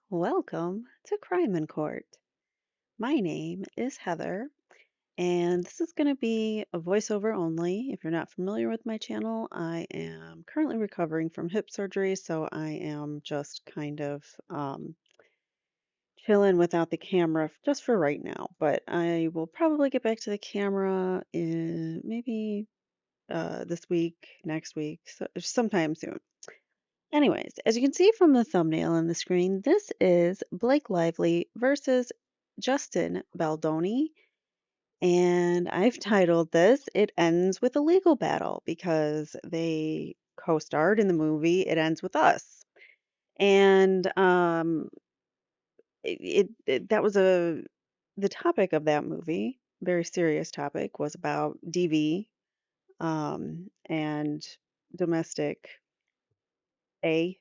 Welcome to Crime in Court. My name is Heather, and this is going to be a voiceover only. If you're not familiar with my channel, I am currently recovering from hip surgery, so I am just kind of chilling without the camera just for right now. But I will probably get back to the camera in maybe this week, next week, so sometime soon. Anyways, as you can see from the thumbnail on the screen, this is Blake Lively versus Justin Baldoni. And I've titled this It Ends with a Legal Battle because they co-starred in the movie It Ends with Us. And that was the topic of that movie, very serious topic, was about DV and domestic A.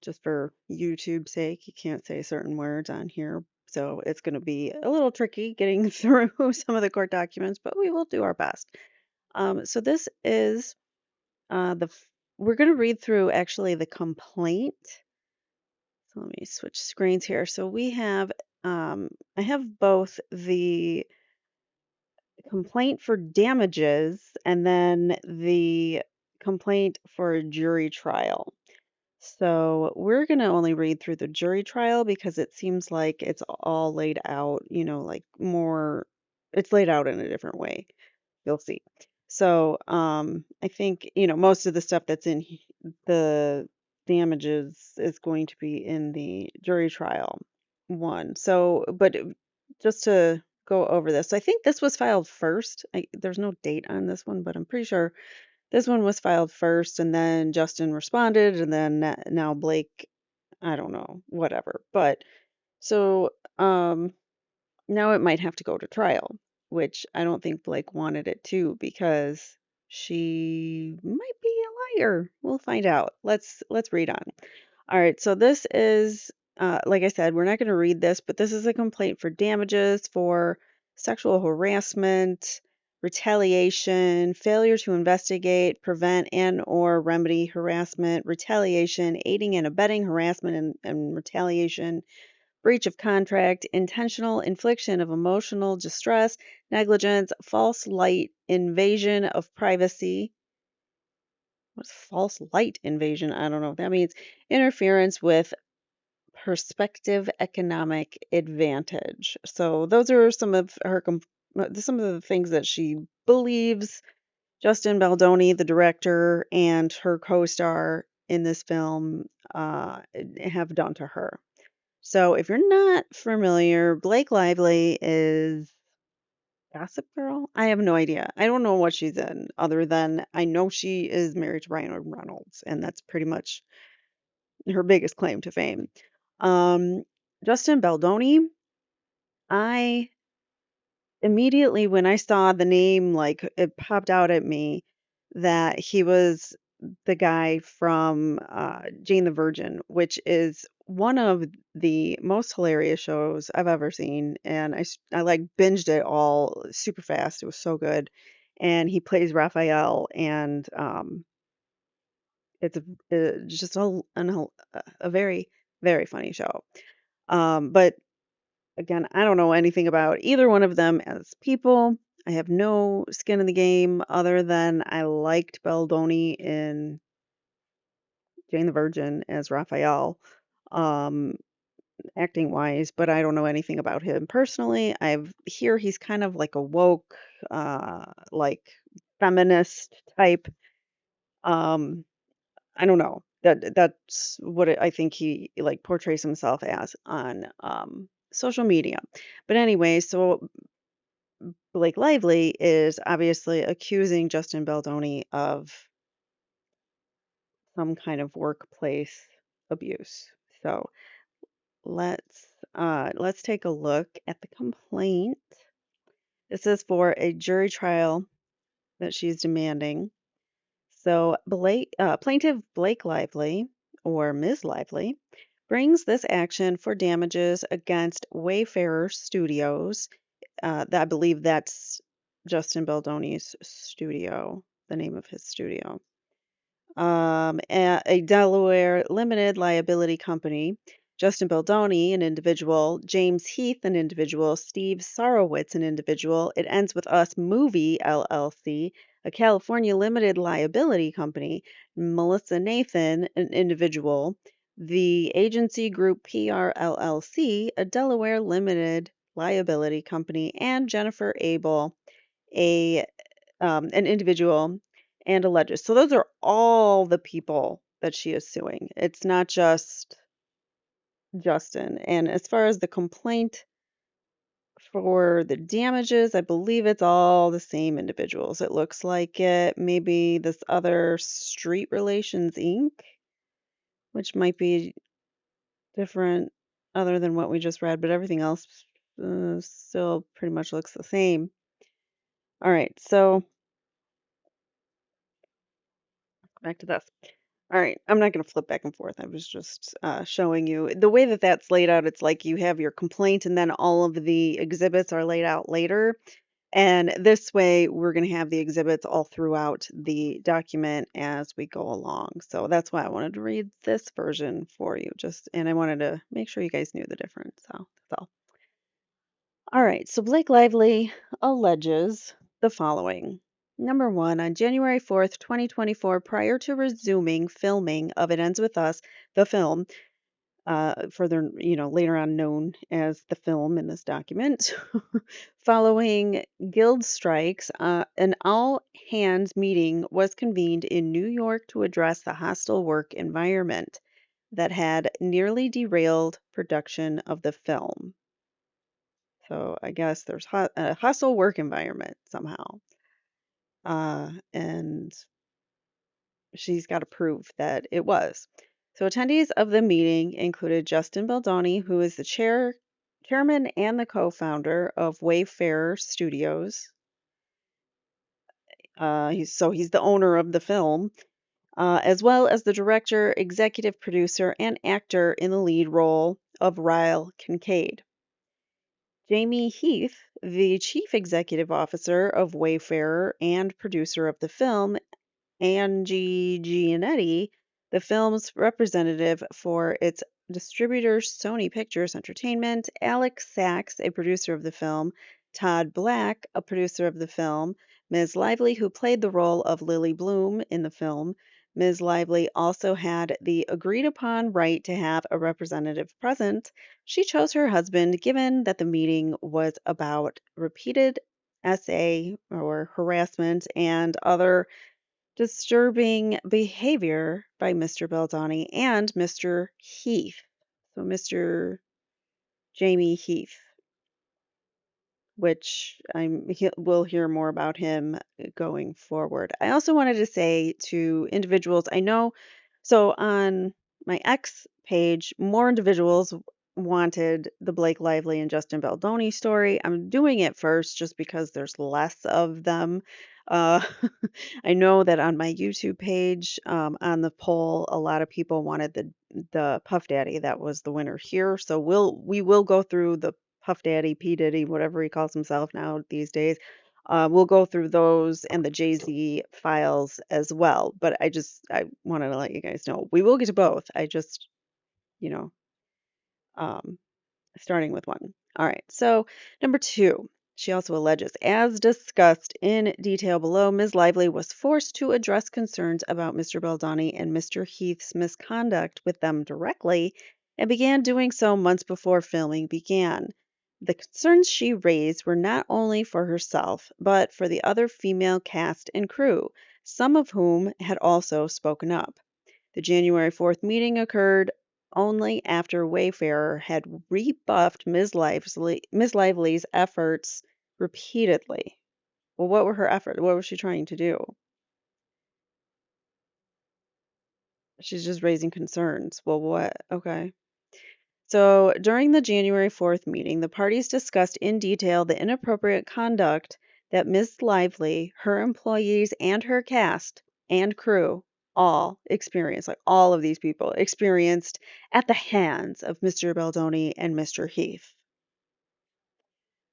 Just for YouTube's sake, you can't say certain words on here. So it's going to be a little tricky getting through some of the court documents, but we will do our best. So this is we're going to read through actually the complaint. So let me switch screens here. So we have, I have both the complaint for damages and then the complaint for a jury trial. So we're going to only read through the jury trial because it seems like it's all laid out, like more, it's laid out in a different way. You'll see. So I think, most of the stuff that's in the damages is going to be in the jury trial one. So, just to go over this, I think this was filed first. There's no date on this one, but I'm pretty sure this one was filed first, and then Justin responded, and then now Blake, I don't know, whatever. But so now it might have to go to trial, which I don't think Blake wanted it to because she might be a liar. We'll find out. Let's read on. All right, so this is like I said, we're not going to read this, but this is a complaint for damages for sexual harassment, retaliation, failure to investigate, prevent and or remedy harassment, retaliation, aiding and abetting harassment and retaliation, breach of contract, intentional infliction of emotional distress, negligence, false light, invasion of privacy. What's false light invasion? I don't know what that means. Interference with perspective economic advantage. So those are some of some of the things that she believes Justin Baldoni, the director, and her co-star in this film have done to her. So if you're not familiar, Blake Lively is Gossip Girl. I have no idea. I don't know what she's in other than I know she is married to Ryan Reynolds, and that's pretty much her biggest claim to fame. Um, Justin Baldoni, I immediately when I saw the name, like it popped out at me that he was the guy from Jane the Virgin, which is one of the most hilarious shows I've ever seen, and I like binged it all super fast. It was so good, and he plays Raphael, and it's just a very very funny show. But again, I don't know anything about either one of them as people. I have no skin in the game other than I liked Baldoni in Jane the Virgin as Raphael, um, acting wise, but I don't know anything about him personally. I've hear he's kind of like a woke, like feminist type. Um, I don't know. That's what I think he like portrays himself as on social media. But anyway, so Blake Lively is obviously accusing Justin Baldoni of some kind of workplace abuse. So let's take a look at the complaint. This is for a jury trial that she's demanding. So plaintiff Blake Lively, or Ms. Lively, brings this action for damages against Wayfarer Studios. I believe that's Justin Baldoni's studio, the name of his studio. A Delaware limited liability company Justin Baldoni, an individual, James Heath, an individual, Steve Sarowitz, an individual. It ends with Us Movie LLC, a California limited liability company, Melissa Nathan, an individual, the agency group PR LLC, a Delaware limited liability company, and Jennifer Abel, a an individual, and alleges. So those are all the people that she is suing. It's not just Justin. And as far as the complaint for the damages, I believe it's all the same individuals. It looks like it. Maybe this other Street Relations Inc., which might be different other than what we just read, but everything else still pretty much looks the same. All right, so back to this. All right, I'm not going to flip back and forth. I was just showing you the way that that's laid out. It's like you have your complaint and then all of the exhibits are laid out later. And this way, we're going to have the exhibits all throughout the document as we go along. So that's why I wanted to read this version for you. And I wanted to make sure you guys knew the difference. So that's all. All right, so Blake Lively alleges the following. Number one, on January 4th, 2024, prior to resuming filming of It Ends With Us, the film, further, later on known as the film in this document, following guild strikes, an all hands meeting was convened in New York to address the hostile work environment that had nearly derailed production of the film. So I guess there's a hostile work environment somehow. And she's got to prove that it was. So attendees of the meeting included Justin Baldoni, who is the chairman and the co-founder of Wayfarer Studios. He's the owner of the film, as well as the director, executive producer, and actor in the lead role of Ryle Kincaid. Jamie Heath, the chief executive officer of Wayfarer and producer of the film, Angie Giannetti, the film's representative for its distributor Sony Pictures Entertainment, Alex Sachs, a producer of the film, Todd Black, a producer of the film, Ms. Lively, who played the role of Lily Bloom in the film. Ms. Lively also had the agreed upon right to have a representative present. She chose her husband given that the meeting was about repeated SA or harassment and other disturbing behavior by Mr. Baldoni and Mr. Heath. So Mr. Jamie Heath, which we'll hear more about him going forward. I also wanted to say to individuals, I know, so on my X page, more individuals wanted the Blake Lively and Justin Baldoni story. I'm doing it first just because there's less of them. Uh, I know that on my YouTube page, on the poll, a lot of people wanted the Puff Daddy. That was the winner here. So we will go through the Puff Daddy, P Diddy, whatever he calls himself now these days. We'll go through those and the Jay-Z files as well. But I wanted to let you guys know we will get to both. I just, you know, um, starting with one. All right. So number two, she also alleges, as discussed in detail below, Ms. Lively was forced to address concerns about Mr. Baldoni and Mr. Heath's misconduct with them directly and began doing so months before filming began. The concerns she raised were not only for herself, but for the other female cast and crew, some of whom had also spoken up. The January 4th meeting occurred only after Wayfarer had rebuffed Ms. Lively's efforts repeatedly. Well, what were her efforts? What was she trying to do? She's just raising concerns. Well, what? Okay. So during the January 4th meeting, the parties discussed in detail the inappropriate conduct that Ms. Lively, her employees, and her cast and crew all experienced, like all of these people experienced at the hands of Mr. Baldoni and Mr. Heath.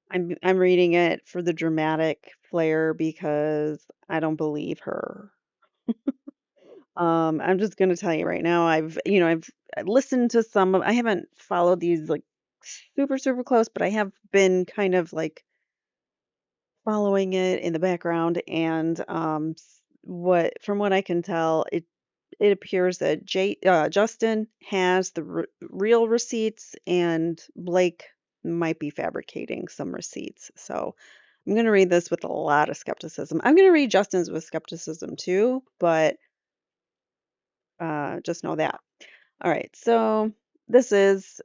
I'm reading it for the dramatic flair because I don't believe her. I'm just gonna tell you right now, I've listened to some of I haven't followed these like super, super close, but I have been kind of like following it in the background and what from what I can tell, it appears that Justin has the real receipts and Blake might be fabricating some receipts. So I'm going to read this with a lot of skepticism. I'm going to read Justin's with skepticism too, but just know that. All right, so this is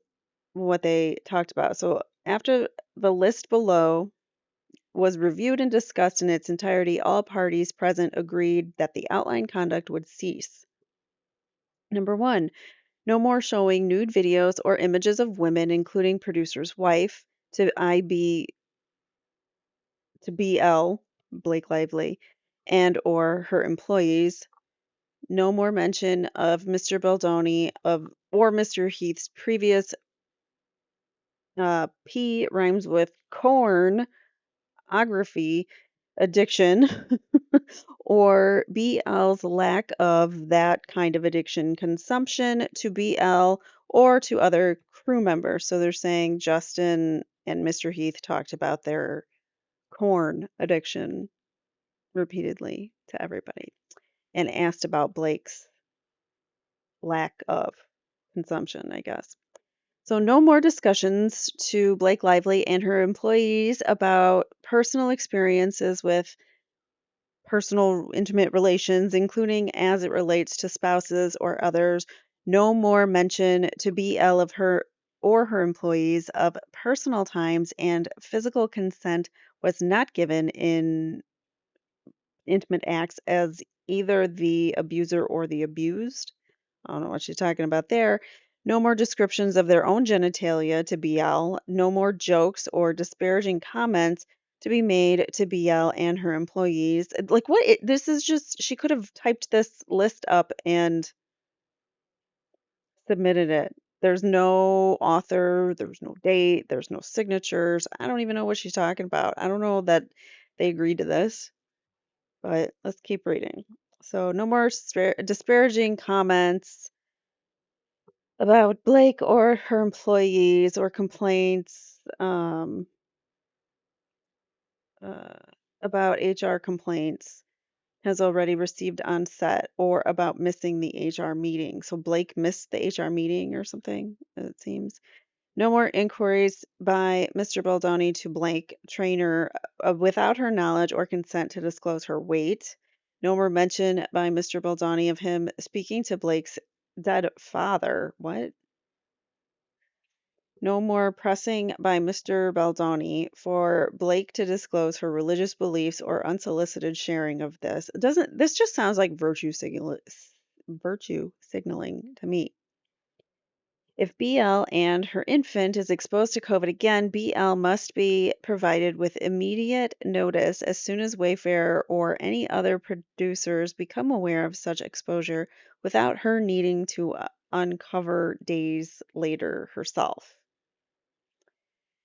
what they talked about. So after the list below was reviewed and discussed in its entirety, all parties present agreed that the outlined conduct would cease. Number one, no more showing nude videos or images of women, including producer's wife, to IB to BL, Blake Lively, and or her employees. No more mention of Mr. Baldoni of or Mr. Heath's previous P rhymes with cornography addiction or BL's lack of that kind of addiction consumption to BL or to other crew members. So they're saying Justin and Mr. Heath talked about their corn addiction repeatedly to everybody and asked about Blake's lack of consumption, I guess. So, no more discussions to Blake Lively and her employees about personal experiences with personal intimate relations, including as it relates to spouses or others. No more mention to BL of her or her employees of personal times and physical consent was not given in intimate acts as either the abuser or the abused. I don't know what she's talking about there. No more descriptions of their own genitalia to BL. No more jokes or disparaging comments to be made to BL and her employees. Like what? This is just, she could have typed this list up and submitted it. There's no author, there's no date, there's no signatures. I don't even know what she's talking about. I don't know that they agreed to this, but let's keep reading. So, no more disparaging comments about Blake or her employees or complaints uh, about HR complaints has already received on set or about missing the HR meeting. So Blake missed the HR meeting or something, it seems. No more inquiries by Mr. Baldoni to Blake, trainer, without her knowledge or consent to disclose her weight. No more mention by Mr. Baldoni of him speaking to Blake's dead father. What? No more pressing by Mr. Baldoni for Blake to disclose her religious beliefs or unsolicited sharing of this. Doesn't this just sounds like virtue signaling to me? If BL and her infant is exposed to COVID again, BL must be provided with immediate notice as soon as Wayfair or any other producers become aware of such exposure without her needing to uncover days later herself.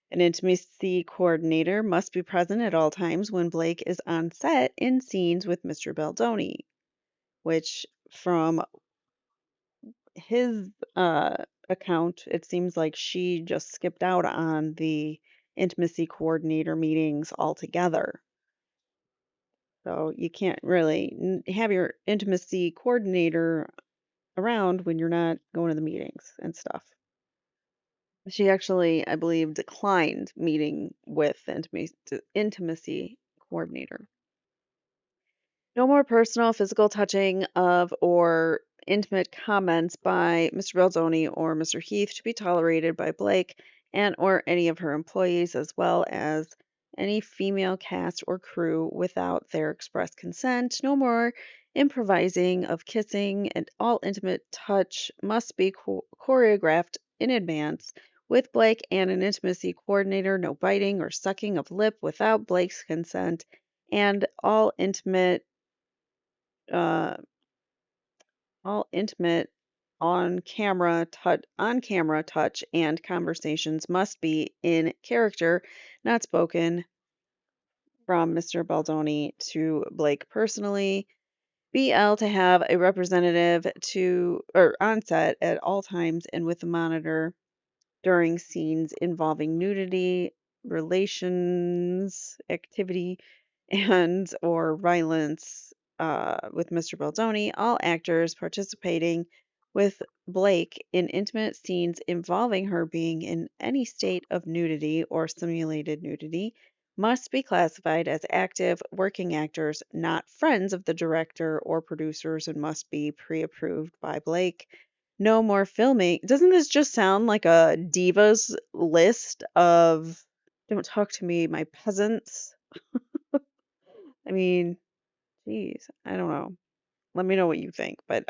An intimacy coordinator must be present at all times when Blake is on set in scenes with Mr. Baldoni, which from his account, it seems like she just skipped out on the intimacy coordinator meetings altogether. So you can't really have your intimacy coordinator around when you're not going to the meetings and stuff. She actually, I believe, declined meeting with the intimacy coordinator. No more personal physical touching of or intimate comments by Mr. Baldoni or Mr. Heath to be tolerated by Blake and or any of her employees as well as any female cast or crew without their express consent. No more improvising of kissing and all intimate touch must be choreographed in advance with Blake and an intimacy coordinator. No biting or sucking of lip without Blake's consent and uh, all intimate on camera touch and conversations must be in character, not spoken from Mr. Baldoni to Blake personally. BL to have a representative to or on set at all times and with a monitor during scenes involving nudity, relations, activity, and or violence with Mr. Baldoni. All actors participating with Blake in intimate scenes involving her being in any state of nudity or simulated nudity must be classified as active working actors, not friends of the director or producers, and must be pre-approved by Blake. No more filming. Doesn't this just sound like a divas list of "Don't talk to me, my peasants"? I mean, geez, I don't know. Let me know what you think, but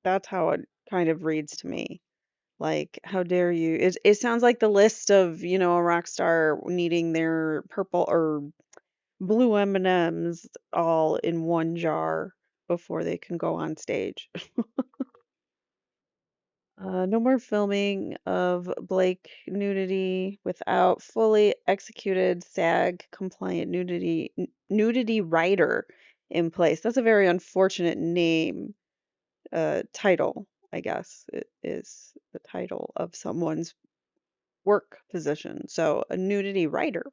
that's how it kind of reads to me. Like, how dare you? It sounds like the list of, a rock star needing their purple or blue M&Ms all in one jar before they can go on stage. No more filming of Blake nudity without fully executed SAG compliant nudity writer in place. That's a very unfortunate name, title, I guess. It is the title of someone's work position. So a nudity writer.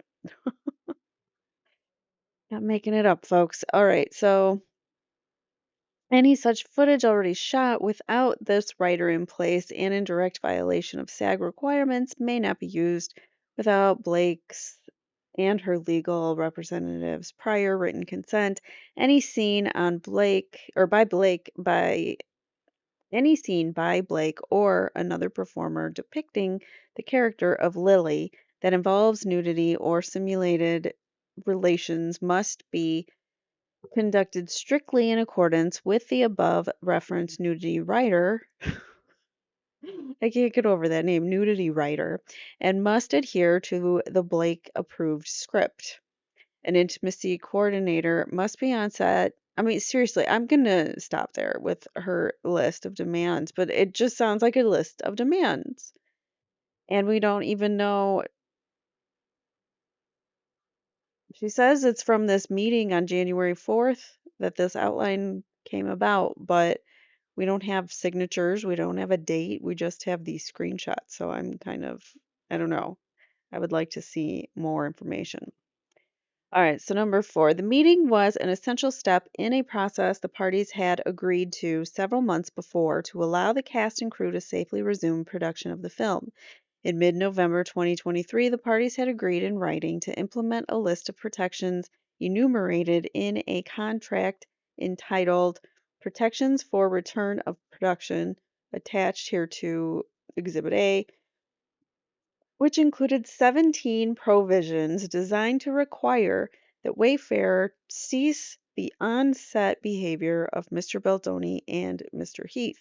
Not making it up, folks. All right, so any such footage already shot without this writer in place and in direct violation of SAG requirements may not be used without Blake's and her legal representative's prior written consent. Any scene on Blake or by any scene by Blake or another performer depicting the character of Lily that involves nudity or simulated relations must be conducted strictly in accordance with the above referenced nudity writer. I can't get over that name, nudity writer, and must adhere to the Blake approved script. An intimacy coordinator must be on set. I mean, seriously, I'm going to stop there with her list of demands, but it just sounds like a list of demands. And we don't even know. She says it's from this meeting on January 4th that this outline came about, but we don't have signatures, we don't have a date, we just have these screenshots. So I'm kind of, I don't know. I would like to see more information. All right, so number 4, the meeting was an essential step in a process the parties had agreed to several months before to allow the cast and crew to safely resume production of the film. In mid November 2023, the parties had agreed in writing to implement a list of protections enumerated in a contract entitled Protections for Return of Production, attached here to Exhibit A, which included 17 provisions designed to require that Wayfarer cease the on-set behavior of Mr. Baldoni and Mr. Heath.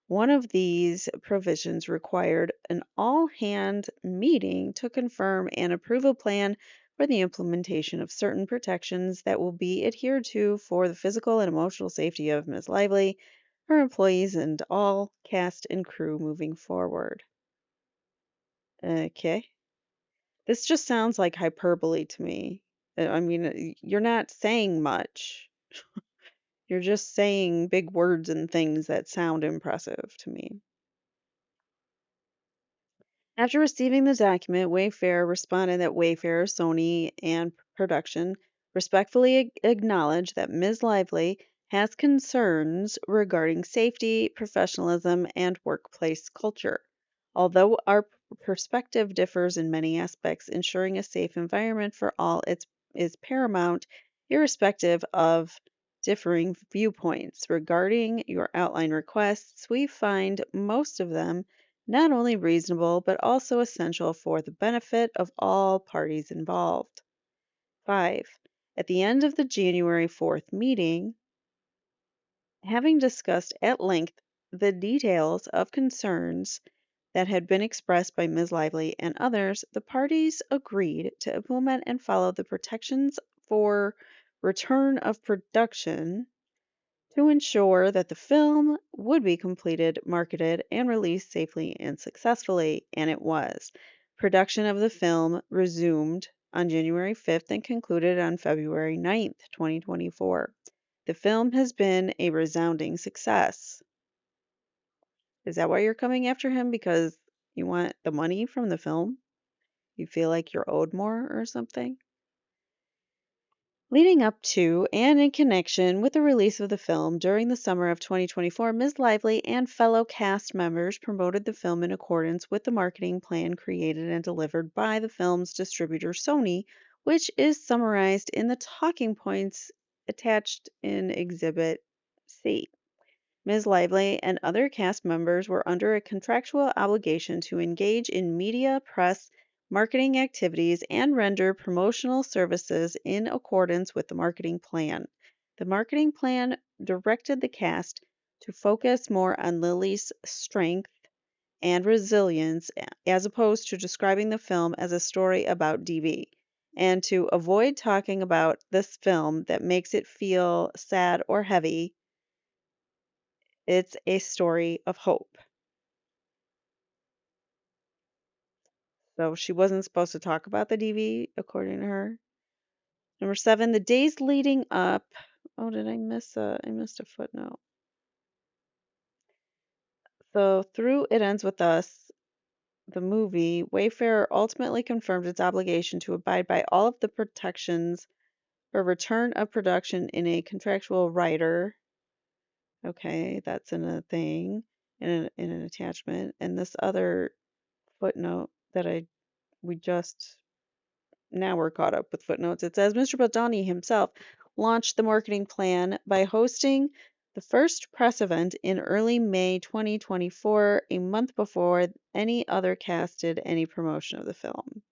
One of these provisions required an all-hand meeting to confirm and approve a plan for the implementation of certain protections that will be adhered to for the physical and emotional safety of Ms. Lively, her employees, and all cast and crew moving forward. Okay. This just sounds like hyperbole to me. I mean, you're not saying much. You're just saying big words and things that sound impressive to me. After receiving the document, Wayfair responded that Wayfair, Sony, and production respectfully acknowledge that Ms. Lively has concerns regarding safety, professionalism, and workplace culture. Although our perspective differs in many aspects, ensuring a safe environment for all is paramount, irrespective of differing viewpoints. Regarding your outline requests, we find most of them not only reasonable but also essential for the benefit of all parties involved. 5. At the end of the January 4th meeting, having discussed at length the details of concerns that had been expressed by Ms. Lively and others, the parties agreed to implement and follow the protections for return of production to ensure that the film would be completed, marketed, and released safely and successfully, and it was. Production of the film resumed on January 5th and concluded on February 9th, 2024. The film has been a resounding success. Is that why you're coming after him? Because you want the money from the film? You feel like you're owed more or something? Leading up to and in connection with the release of the film during the summer of 2024, Ms. Lively and fellow cast members promoted the film in accordance with the marketing plan created and delivered by the film's distributor Sony, which is summarized in the talking points attached in Exhibit C. Ms. Lively and other cast members were under a contractual obligation to engage in media, press, marketing activities, and render promotional services in accordance with the marketing plan. The marketing plan directed the cast to focus more on Lily's strength and resilience as opposed to describing the film as a story about DV, and to avoid talking about this film that makes it feel sad or heavy. It's a story of hope. So she wasn't supposed to talk about the DV, according to her. Number 7, the days leading up. Oh, did I miss I missed a footnote. So through It Ends With Us, the movie, Wayfarer ultimately confirmed its obligation to abide by all of the protections for return of production in a contractual writer. Okay, that's in a thing, in an attachment. And this other footnote that we just now we're caught up with footnotes. It says Mr. Baldoni himself launched the marketing plan by hosting the first press event in early May 2024, a month before any other cast did any promotion of the film.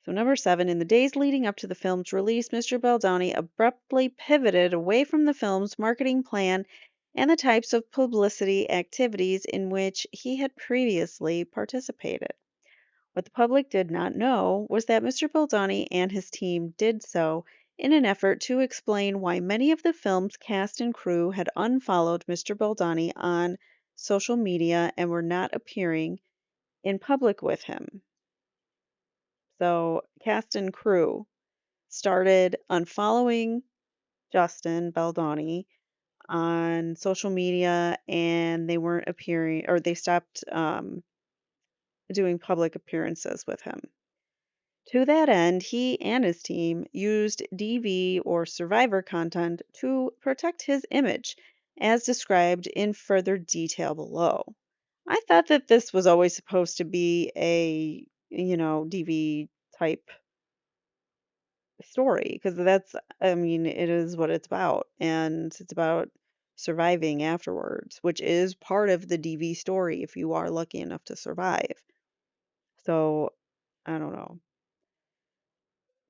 So, number 7, in the days leading up to the film's release, Mr. Baldoni abruptly pivoted away from the film's marketing plan and the types of publicity activities in which he had previously participated. What the public did not know was that Mr. Baldoni and his team did so in an effort to explain why many of the film's cast and crew had unfollowed Mr. Baldoni on social media and were not appearing in public with him. So, cast and crew started unfollowing Justin Baldoni on social media and they weren't appearing, or they stopped doing public appearances with him. To that end, he and his team used DV or survivor content to protect his image, as described in further detail below. I thought that this was always supposed to be a, DV type story, because I mean, it is what it's about, and it's about surviving afterwards, which is part of the DV story if you are lucky enough to survive. So, I don't know.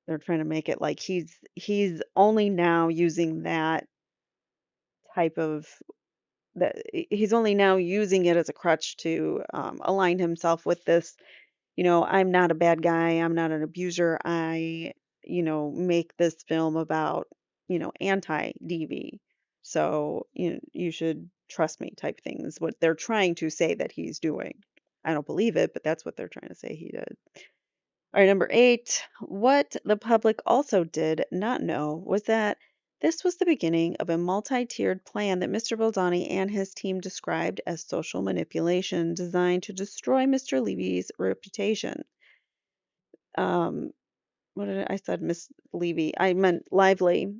They're trying to make it like he's only now using that type of that he's only now using it as a crutch to align himself with this, I'm not a bad guy, I'm not an abuser, I, make this film about, anti-DV. So, you should trust me type things, what they're trying to say that he's doing. I don't believe it, but that's what they're trying to say he did. All right, number 8. What the public also did not know was that this was the beginning of a multi-tiered plan that Mr. Baldoni and his team described as social manipulation designed to destroy Mr. Levy's reputation. What did I said, Miss Levy? I meant Lively.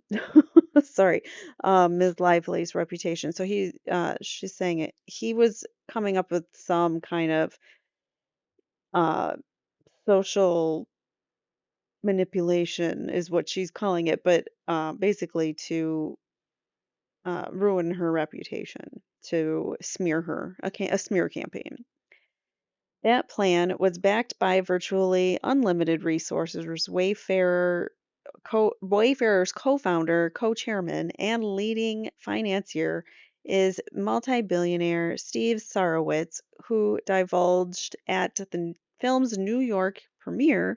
Sorry, Ms. Lively's reputation. So she's saying it. He was coming up with some kind of uh, social manipulation is what she's calling it, but basically to ruin her reputation, to smear her, a smear campaign. That plan was backed by virtually unlimited resources. Wayfarer's co-founder, co-chairman, and leading financier is multi-billionaire Steve Sarowitz, who divulged at the film's New York premiere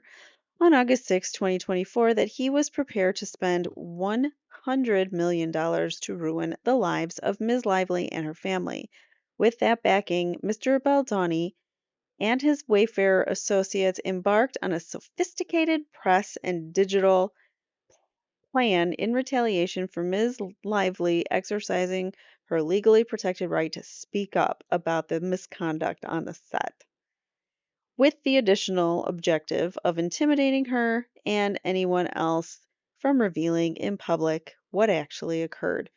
on August 6, 2024, that he was prepared to spend $100 million to ruin the lives of Ms. Lively and her family. With that backing, Mr. Baldoni and his Wayfarer associates embarked on a sophisticated press and digital plan in retaliation for Ms. Lively exercising her legally protected right to speak up about the misconduct on the set, with the additional objective of intimidating her and anyone else from revealing in public what actually occurred.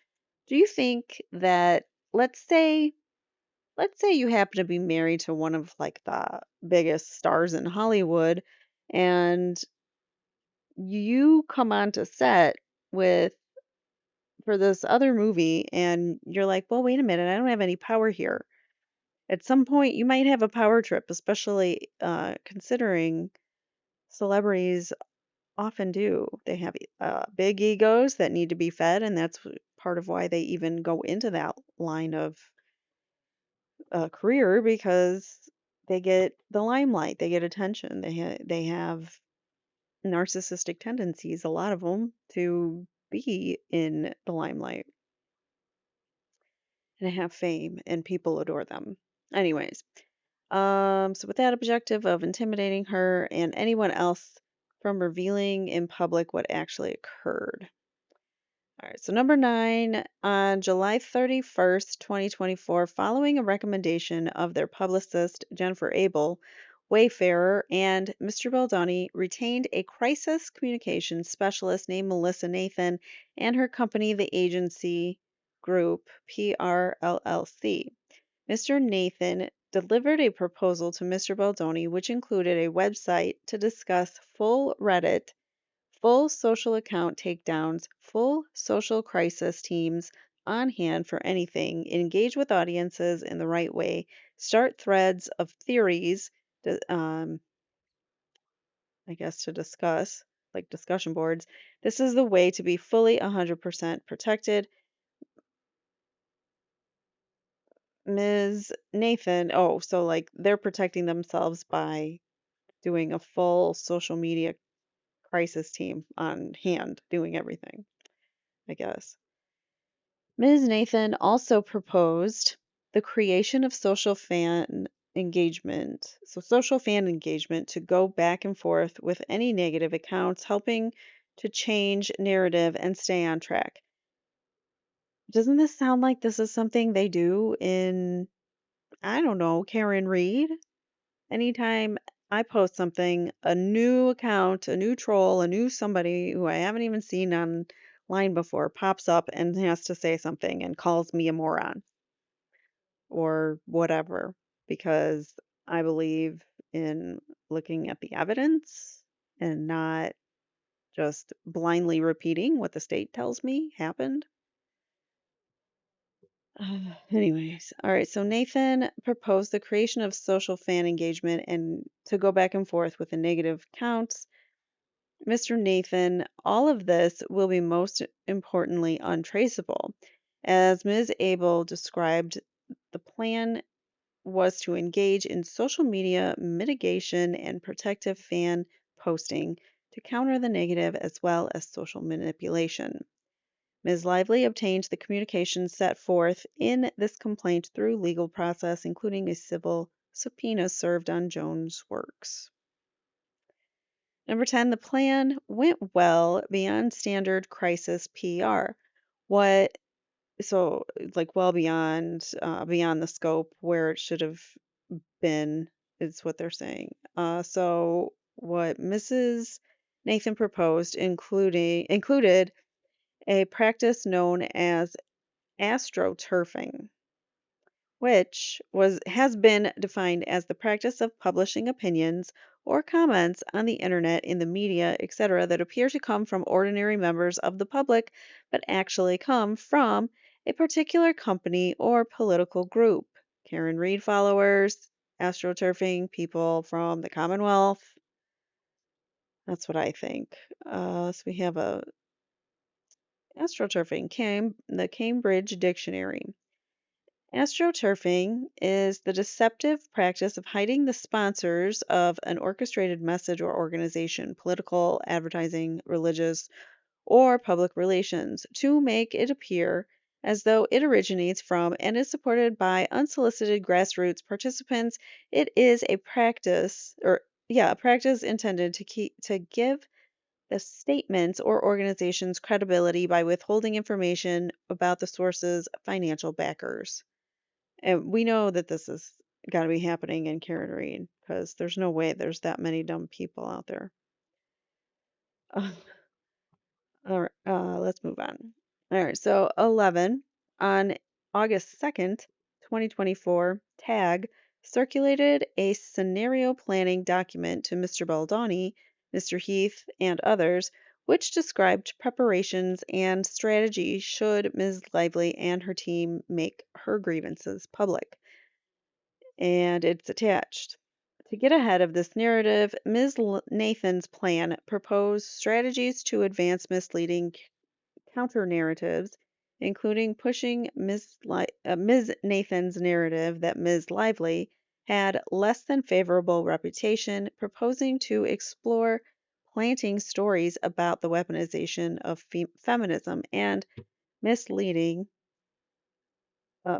Do you think that, let's say, let's say you happen to be married to one of like the biggest stars in Hollywood and you come onto set with for this other movie and you're like, "Well, wait a minute, I don't have any power here." At some point you might have a power trip, especially considering celebrities often do. They have big egos that need to be fed, and that's part of why they even go into that line of career because they get the limelight, they get attention, they have narcissistic tendencies, a lot of them, to be in the limelight and have fame, and people adore them. Anyways, so with that objective of intimidating her and anyone else from revealing in public what actually occurred. All right, so number 9, on July 31st, 2024, following a recommendation of their publicist, Jennifer Abel, Wayfarer and Mr. Baldoni retained a crisis communications specialist named Melissa Nathan and her company, the Agency Group, PRLLC. Mr. Nathan delivered a proposal to Mr. Baldoni, which included a website to discuss full Reddit, full social account takedowns, full social crisis teams on hand for anything, engage with audiences in the right way, start threads of theories, to, I guess to discuss, like discussion boards. This is the way to be fully 100% protected. Ms. Nathan, oh, so like they're protecting themselves by doing a full social media crisis team on hand, doing everything, I guess. Ms. Nathan also proposed the creation of social fan engagement. So, social fan engagement to go back and forth with any negative accounts, helping to change narrative and stay on track. Doesn't this sound like this is something they do in, I don't know, Karen Reed? Anytime I post something, a new account, a new troll, a new somebody who I haven't even seen online before pops up and has to say something and calls me a moron or whatever because I believe in looking at the evidence and not just blindly repeating what the state tells me happened. Anyways, all right. So Nathan proposed the creation of social fan engagement and to go back and forth with the negative counts. Mr. Nathan, all of this will be most importantly untraceable. As Ms. Abel described, the plan was to engage in social media mitigation and protective fan posting to counter the negative as well as social manipulation. Ms. Lively obtained the communications set forth in this complaint through legal process, including a civil subpoena served on Jones' works. Number 10, the plan went well beyond standard crisis PR. What so like well beyond the scope where it should have been is what they're saying. So what Mrs. Nathan proposed included a practice known as astroturfing, which has been defined as the practice of publishing opinions or comments on the internet, in the media, etc., that appear to come from ordinary members of the public but actually come from a particular company or political group. Karen Reed followers, astroturfing, people from the Commonwealth. That's what I think. So we have a astroturfing, the Cambridge Dictionary. Astroturfing is the deceptive practice of hiding the sponsors of an orchestrated message or organization, political, advertising, religious, or public relations, to make it appear as though it originates from and is supported by unsolicited grassroots participants. It is a practice, a practice intended to give the statement's or organization's credibility by withholding information about the source's financial backers. And we know that this has got to be happening in Karen Reed because there's no way there's that many dumb people out there. All right, let's move on. All right, so 11, on August 2nd, 2024, TAG circulated a scenario planning document to Mr. Baldoni, Mr. Heath, and others, which described preparations and strategy should Ms. Lively and her team make her grievances public. And it's attached. To get ahead of this narrative, Ms. Nathan's plan proposed strategies to advance misleading counter narratives, including pushing Ms. Nathan's narrative that Ms. Lively had less than favorable reputation, proposing to explore planting stories about the weaponization of feminism, and misleading,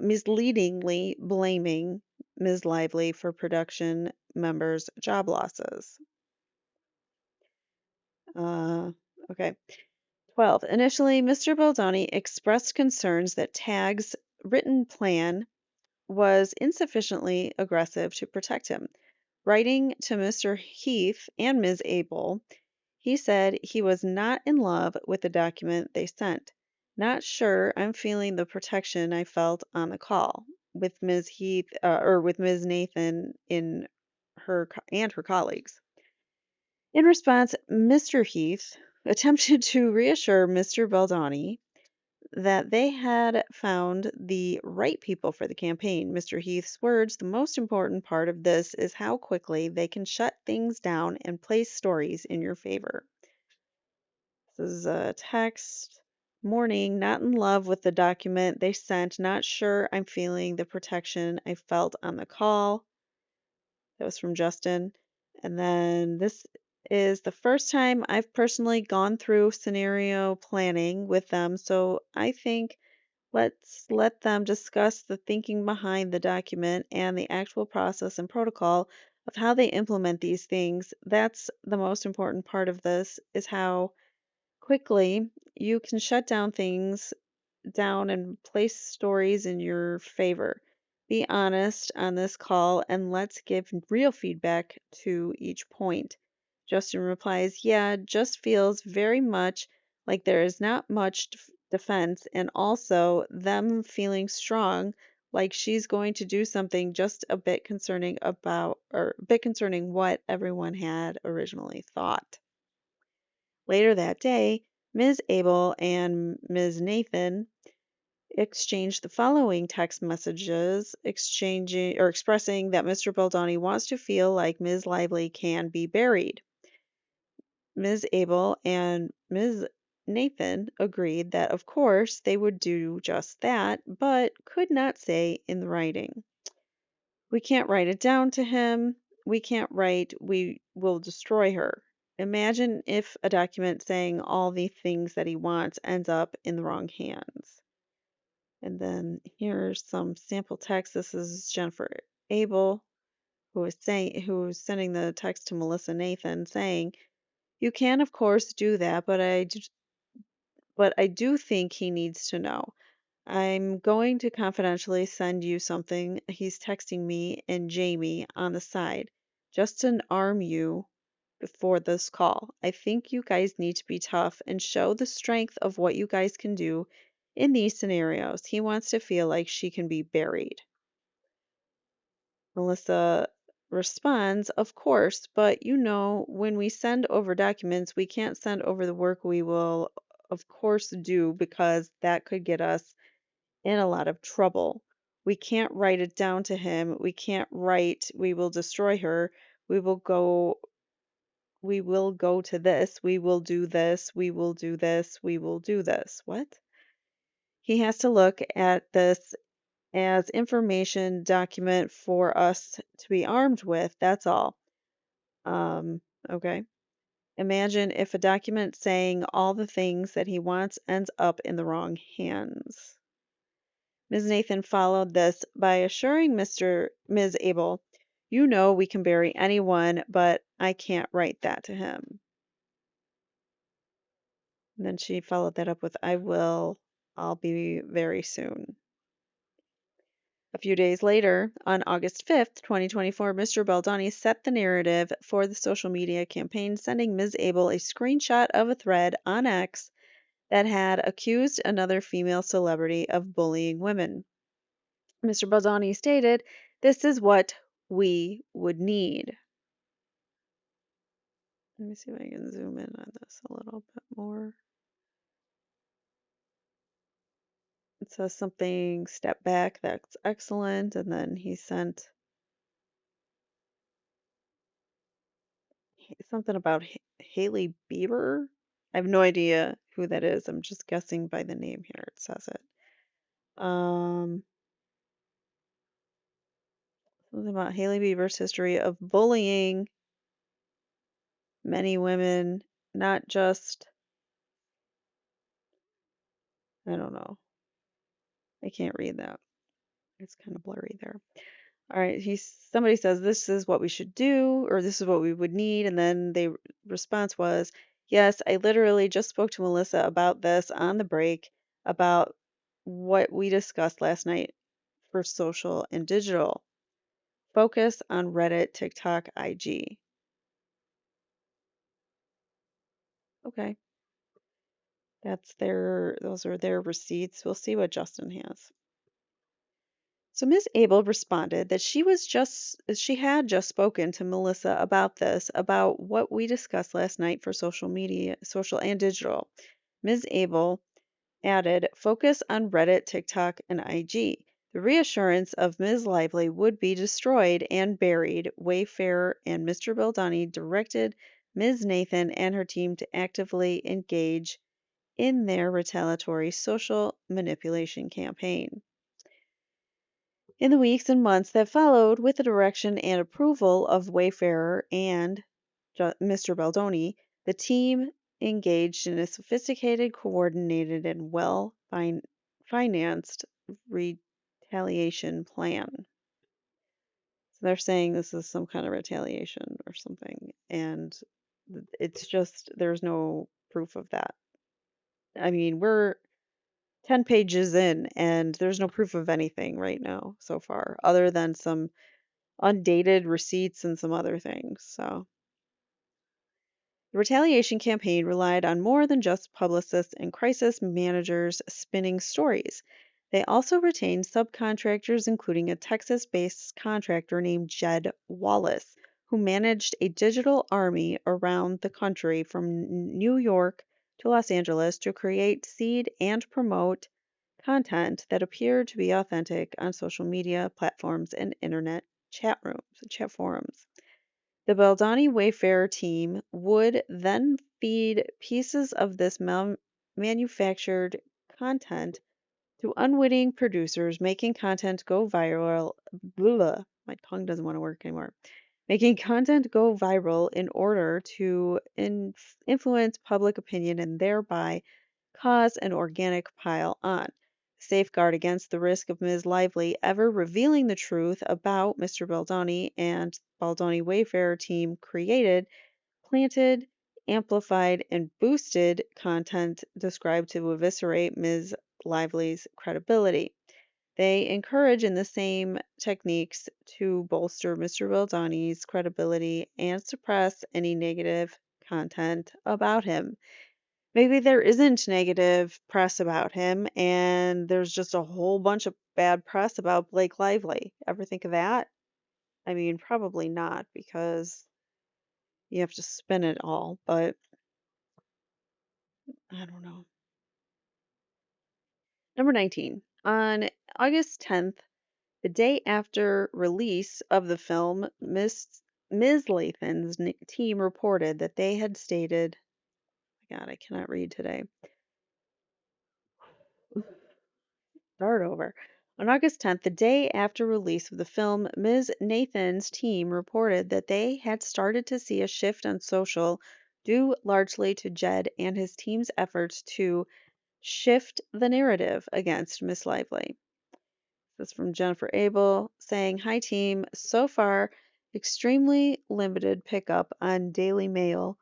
misleadingly blaming Ms. Lively for production members' job losses. Uh, okay. 12. Initially, Mr. Baldoni expressed concerns that TAG's written plan was insufficiently aggressive to protect him. Writing to Mr. Heath and Ms. Abel, he said he was not in love with the document they sent. Not sure I'm feeling the protection I felt on the call with Ms. Heath or with Ms. Nathan in and her colleagues. In response, Mr. Heath attempted to reassure Mr. Baldoni that they had found the right people for the campaign. Mr. Heath's words, the most important part of this is how quickly they can shut things down and place stories in your favor. This is a text. Morning, not in love with the document they sent, not sure I'm feeling the protection I felt on the call. That was from Justin. And then this is the first time I've personally gone through scenario planning with them, so I think let's let them discuss the thinking behind the document and the actual process and protocol of how they implement these things. That's the most important part of this, is how quickly you can shut down things down and place stories in your favor. Be honest on this call and let's give real feedback to each point. Justin replies, yeah, just feels very much like there is not much defense, and also them feeling strong like she's going to do something just a bit concerning about, or a bit concerning what everyone had originally thought. Later that day, Ms. Abel and Ms. Nathan exchanged the following text messages, exchanging or expressing that Mr. Baldoni wants to feel like Ms. Lively can be buried. Ms. Abel and Ms. Nathan agreed that, of course, they would do just that, but could not say in the writing. We can't write it down to him. We can't write, we will destroy her. Imagine if a document saying all the things that he wants ends up in the wrong hands. And then here's some sample text. This is Jennifer Abel, who's sending the text to Melissa Nathan, saying, "You can of course do that, but I do think he needs to know. I'm going to confidentially send you something he's texting me and Jamie on the side, just to arm you before this call. I think you guys need to be tough and show the strength of what you guys can do in these scenarios. He wants to feel like she can be buried." Melissa responds, "Of course, but you know, when we send over documents, we can't send over the work we will, of course, do because that could get us in a lot of trouble. We can't write it down to him. We can't write, we will destroy her. We will go we will go to this. We will do this. We will do this. We will do this." What? He has to look at this as information document for us to be armed with. That's all. Okay. Imagine if a document saying all the things that he wants ends up in the wrong hands. Ms. Nathan followed this by assuring Ms. Abel, "You know we can bury anyone, but I can't write that to him." And then she followed that up with, I will, I'll be very soon. A few days later, on August 5th, 2024, Mr. Baldoni set the narrative for the social media campaign, sending Ms. Abel a screenshot of a thread on X that had accused another female celebrity of bullying women. Mr. Baldoni stated, "This is what we would need." Let me see if I can zoom in on this a little bit more. It says something, step back, that's excellent. And then he sent something about Haley Bieber. I have no idea who that is. I'm just guessing by the name here. It says it. Um, Something about Haley Bieber's history of bullying many women, not just, I don't know. I can't read that. It's kind of blurry there. All right, somebody says this is what we should do, or this is what we would need, and then the response was, yes, I literally just spoke to Melissa about this on the break, about what we discussed last night for social and digital. Focus on Reddit, TikTok, IG. Okay, those are their receipts. We'll see what Justin has. So Miss Abel responded that she had just spoken to Melissa about this, about what we discussed last night for social media, social and digital. Ms. Abel added, focus on Reddit, TikTok, and IG. The reassurance of Ms. Lively would be destroyed and buried. Wayfarer and Mr. Baldoni directed Ms. Nathan and her team to actively engage in their retaliatory social manipulation campaign. In the weeks and months that followed, with the direction and approval of Wayfarer and Mr. Baldoni, the team engaged in a sophisticated, coordinated, and financed retaliation plan. So they're saying this is some kind of retaliation or something, and it's just there's no proof of that. I mean, we're 10 pages in, and there's no proof of anything right now so far, other than some undated receipts and some other things. So the retaliation campaign relied on more than just publicists and crisis managers spinning stories. They also retained subcontractors, including a Texas based contractor named Jed Wallace, who managed a digital army around the country from New York to Los Angeles to create, seed, and promote content that appeared to be authentic on social media platforms and internet chat forums. The Baldoni Wayfarer team would then feed pieces of this manufactured content to unwitting producers, making content go viral. Blah, my tongue doesn't want to work anymore. Making content go viral in order to influence public opinion and thereby cause an organic pile on. Safeguard against the risk of Ms. Lively ever revealing the truth about Mr. Baldoni and Baldoni Wayfarer team created, planted, amplified, and boosted content described to eviscerate Ms. Lively's credibility. They encourage in the same techniques to bolster Mr. Baldoni's credibility and suppress any negative content about him. Maybe there isn't negative press about him and there's just a whole bunch of bad press about Blake Lively. Ever think of that? I mean, probably not because you have to spin it all, but I don't know. Number 19. On August 10th, the day after release of the film, Ms. Lathan's team reported that they had stated, God, I cannot read today. Start over. On August 10th, the day after release of the film, Ms. Nathan's team reported that they had started to see a shift on social due largely to Jed and his team's efforts to shift the narrative against Miss Lively. This is from Jennifer Abel saying, hi team, so far extremely limited pickup on Daily Mail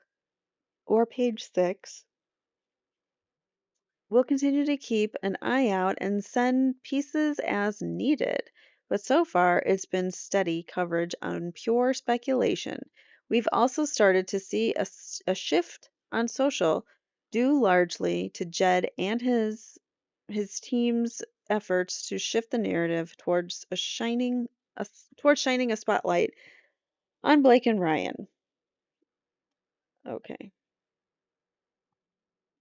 or Page 6 We'll continue to keep an eye out and send pieces as needed. But so far, it's been steady coverage on pure speculation. We've also started to see a shift on social, due largely to Jed and his team's efforts to shift the narrative towards shining a spotlight on Blake and Ryan. Okay,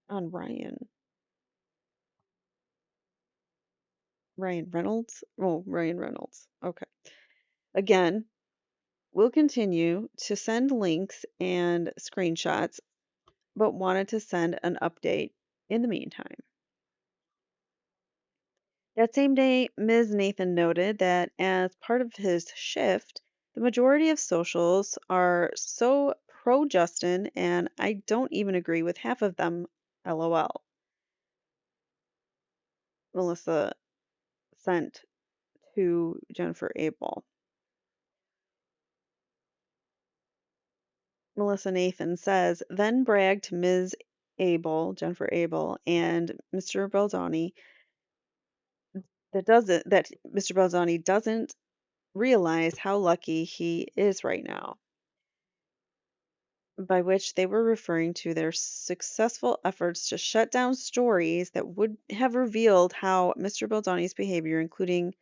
on Ryan. Ryan Reynolds? Oh, Ryan Reynolds. Okay. Again, we'll continue to send links and screenshots, but wanted to send an update in the meantime. That same day, Ms. Nathan noted that as part of his shift, the majority of socials are so pro Justin, and I don't even agree with half of them. LOL. Melissa sent to Jennifer Abel. Melissa Nathan says, then bragged to Ms. Abel, Jennifer Abel, and Mr. Baldoni that Mr. Baldoni doesn't realize how lucky he is right now, by which they were referring to their successful efforts to shut down stories that would have revealed how Mr. Baldoni's behavior, including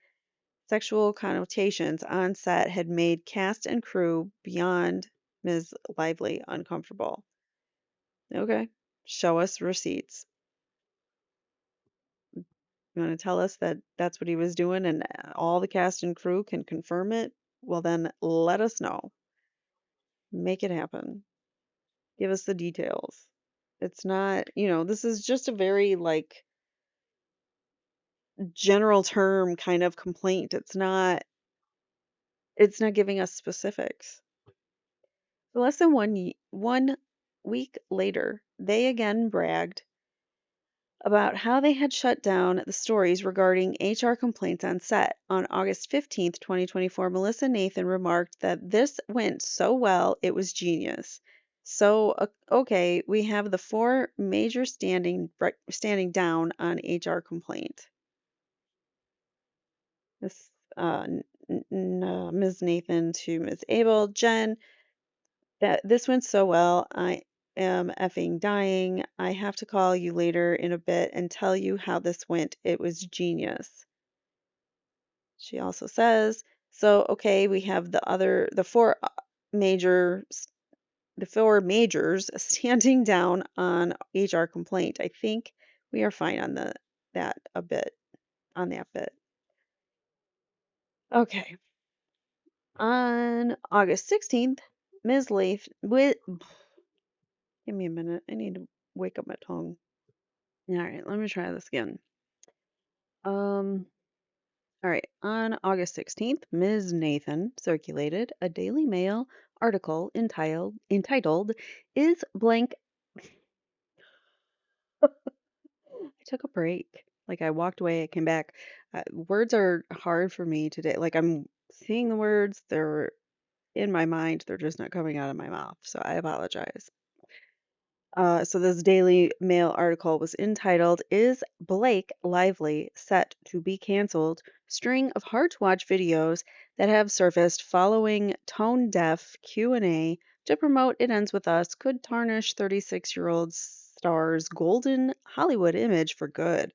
sexual connotations on set, had made cast and crew beyond Ms. Lively uncomfortable. Okay, show us receipts. You want to tell us that that's what he was doing and all the cast and crew can confirm it? Well, then let us know. Make it happen. Give us the details. It's not, this is just a very like general term kind of complaint. It's not giving us specifics. So less than 1 week later, they again bragged about how they had shut down the stories regarding HR complaints on set. On August 15th, 2024, Melissa Nathan remarked that this went so well, it was genius. So, okay, we have the four major standing down on HR complaint. This Ms. Nathan to Ms. Abel, Jen, that this went so well. I am effing dying. I have to call you later in a bit and tell you how this went. It was genius. She also says, so okay, we have the major the four majors standing down on HR complaint. I think we are fine on that bit. Okay. On August 16th, Ms. Leaf give me a minute. I need to wake up my tongue. All right, let me try this again. All right, on August 16th, Ms. Nathan circulated a Daily Mail article entitled "Is Blank?" I took a break. Like I walked away, I came back. Words are hard for me today. Like I'm seeing the words, they're in my mind, they're just not coming out of my mouth. So I apologize. So this Daily Mail article was entitled "Is Blake Lively Set to Be Cancelled?" String of hard-to-watch videos that have surfaced following tone-deaf Q&A to promote It Ends With Us could tarnish 36-year-old star's golden Hollywood image for good.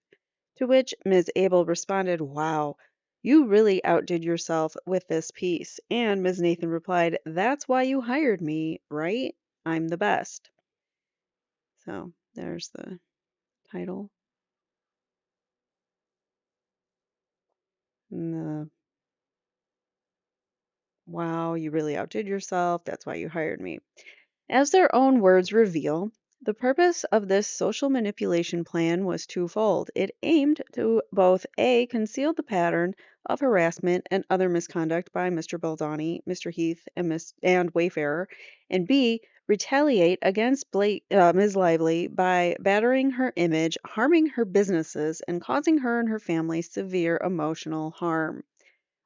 To which Ms. Abel responded, "Wow, you really outdid yourself with this piece." And Ms. Nathan replied, "That's why you hired me, right? I'm the best." So there's the title. And wow, you really outdid yourself. That's why you hired me. As their own words reveal, the purpose of this social manipulation plan was twofold. It aimed to both A, conceal the pattern of harassment and other misconduct by Mr. Baldoni, Mr. Heath, and Wayfarer, and B, retaliate against Ms. Lively by battering her image, harming her businesses, and causing her and her family severe emotional harm.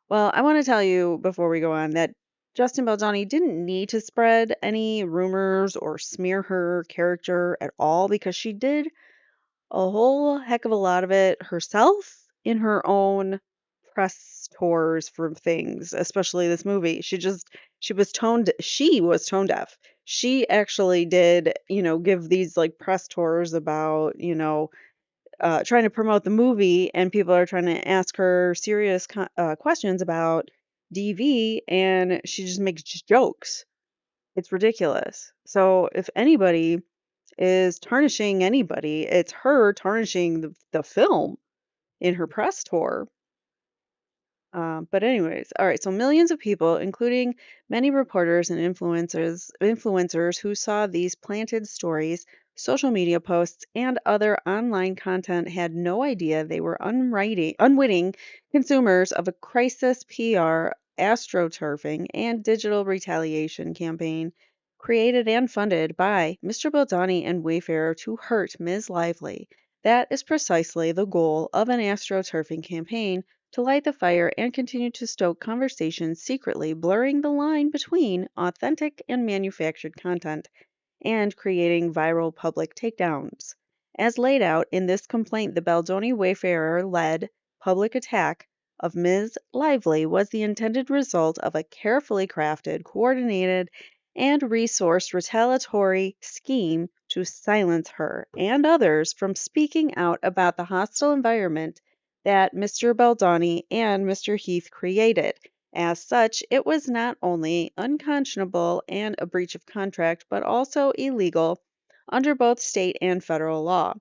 Well, I want to tell you before we go on that Justin Baldoni didn't need to spread any rumors or smear her character at all because she did a whole heck of a lot of it herself in her own press tours for things, especially this movie. She was tone deaf. She actually did, give these like press tours about, trying to promote the movie, and people are trying to ask her serious questions about DV, and she just makes jokes. It's ridiculous. So if anybody is tarnishing anybody, it's her tarnishing the film in her press tour. But anyways, all right. So millions of people, including many reporters and influencers who saw these planted stories, social media posts, and other online content, had no idea they were unwitting consumers of a crisis PR, astroturfing, and digital retaliation campaign created and funded by Mr. Baldoni and Wayfarer to hurt Ms. Lively. That is precisely the goal of an astroturfing campaign, to light the fire and continue to stoke conversations secretly, blurring the line between authentic and manufactured content and creating viral public takedowns. As laid out in this complaint, the Baldoni Wayfarer led public attack of Ms. Lively was the intended result of a carefully crafted, coordinated, and resourced retaliatory scheme to silence her and others from speaking out about the hostile environment that Mr. Baldoni and Mr. Heath created. As such, it was not only unconscionable and a breach of contract, but also illegal under both state and federal law.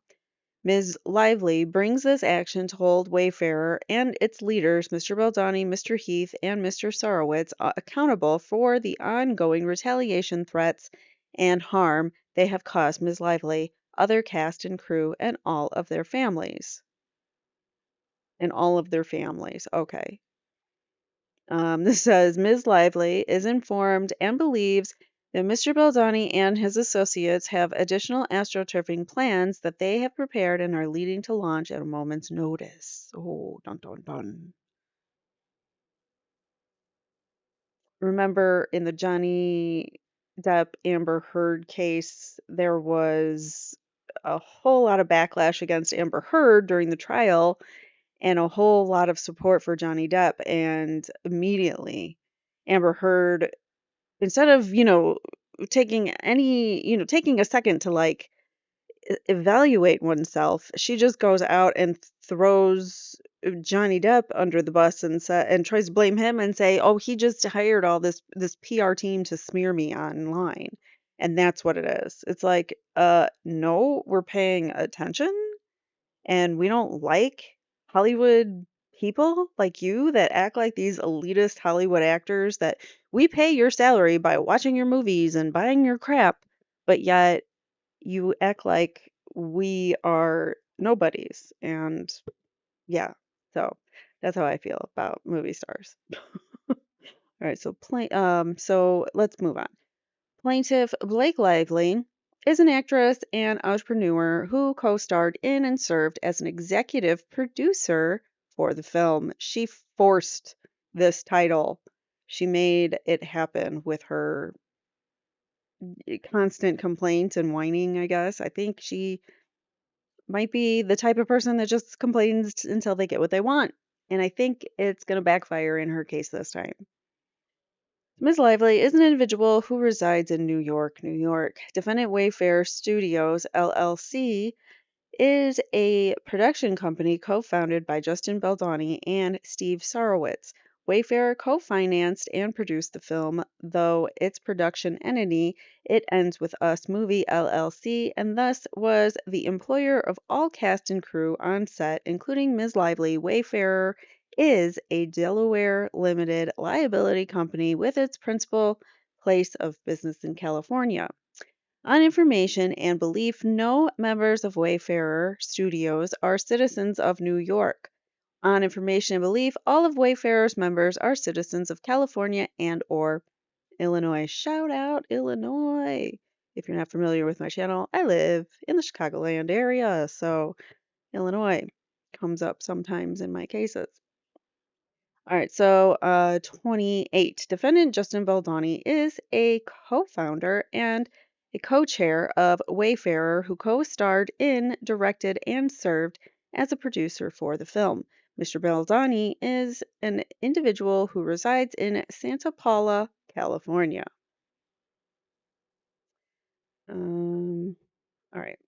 Ms. Lively brings this action to hold Wayfarer and its leaders, Mr. Baldoni, Mr. Heath, and Mr. Sarowitz, accountable for the ongoing retaliation threats and harm they have caused Ms. Lively, other cast and crew, and all of their families. And all of their families. Okay. This says Ms. Lively is informed and believes that Mr. Baldoni and his associates have additional astroturfing plans that they have prepared and are leading to launch at a moment's notice. Oh, dun dun dun. Remember in the Johnny Depp Amber Heard case, there was a whole lot of backlash against Amber Heard during the trial and a whole lot of support for Johnny Depp. And immediately, Amber Heard, instead of, taking a second to like evaluate oneself, she just goes out and throws Johnny Depp under the bus and tries to blame him and say, "Oh, he just hired all this PR team to smear me online." And that's what it is. It's like, no, we're paying attention and we don't like Hollywood people like you that act like these elitist Hollywood actors that we pay your salary by watching your movies and buying your crap, but yet you act like we are nobodies. And yeah, so that's how I feel about movie stars. All right, so let's move on. Plaintiff Blake Lively is an actress and entrepreneur who co-starred in and served as an executive producer for the film. She forced this title. She made it happen with her constant complaints and whining, I guess. I think she might be the type of person that just complains until they get what they want. And I think it's going to backfire in her case this time. Ms. Lively is an individual who resides in New York, New York. Defendant Wayfair Studios, LLC, is a production company co-founded by Justin Baldoni and Steve Sarowitz. Wayfair co-financed and produced the film, though its production entity, It Ends With Us Movie LLC, and thus was the employer of all cast and crew on set, including Ms. Lively. Wayfarer is a Delaware limited liability company with its principal place of business in California. On information and belief, no members of Wayfarer Studios are citizens of New York. On information and belief, all of Wayfarer's members are citizens of California and or Illinois. Shout out Illinois. If you're not familiar with my channel, I live in the Chicagoland area, so Illinois comes up sometimes in my cases. All right, so 28. Defendant Justin Baldoni is a co-founder and a co-chair of Wayfarer who co-starred in, directed, and served as a producer for the film. Mr. Baldoni is an individual who resides in Santa Paula, California. Um, all right.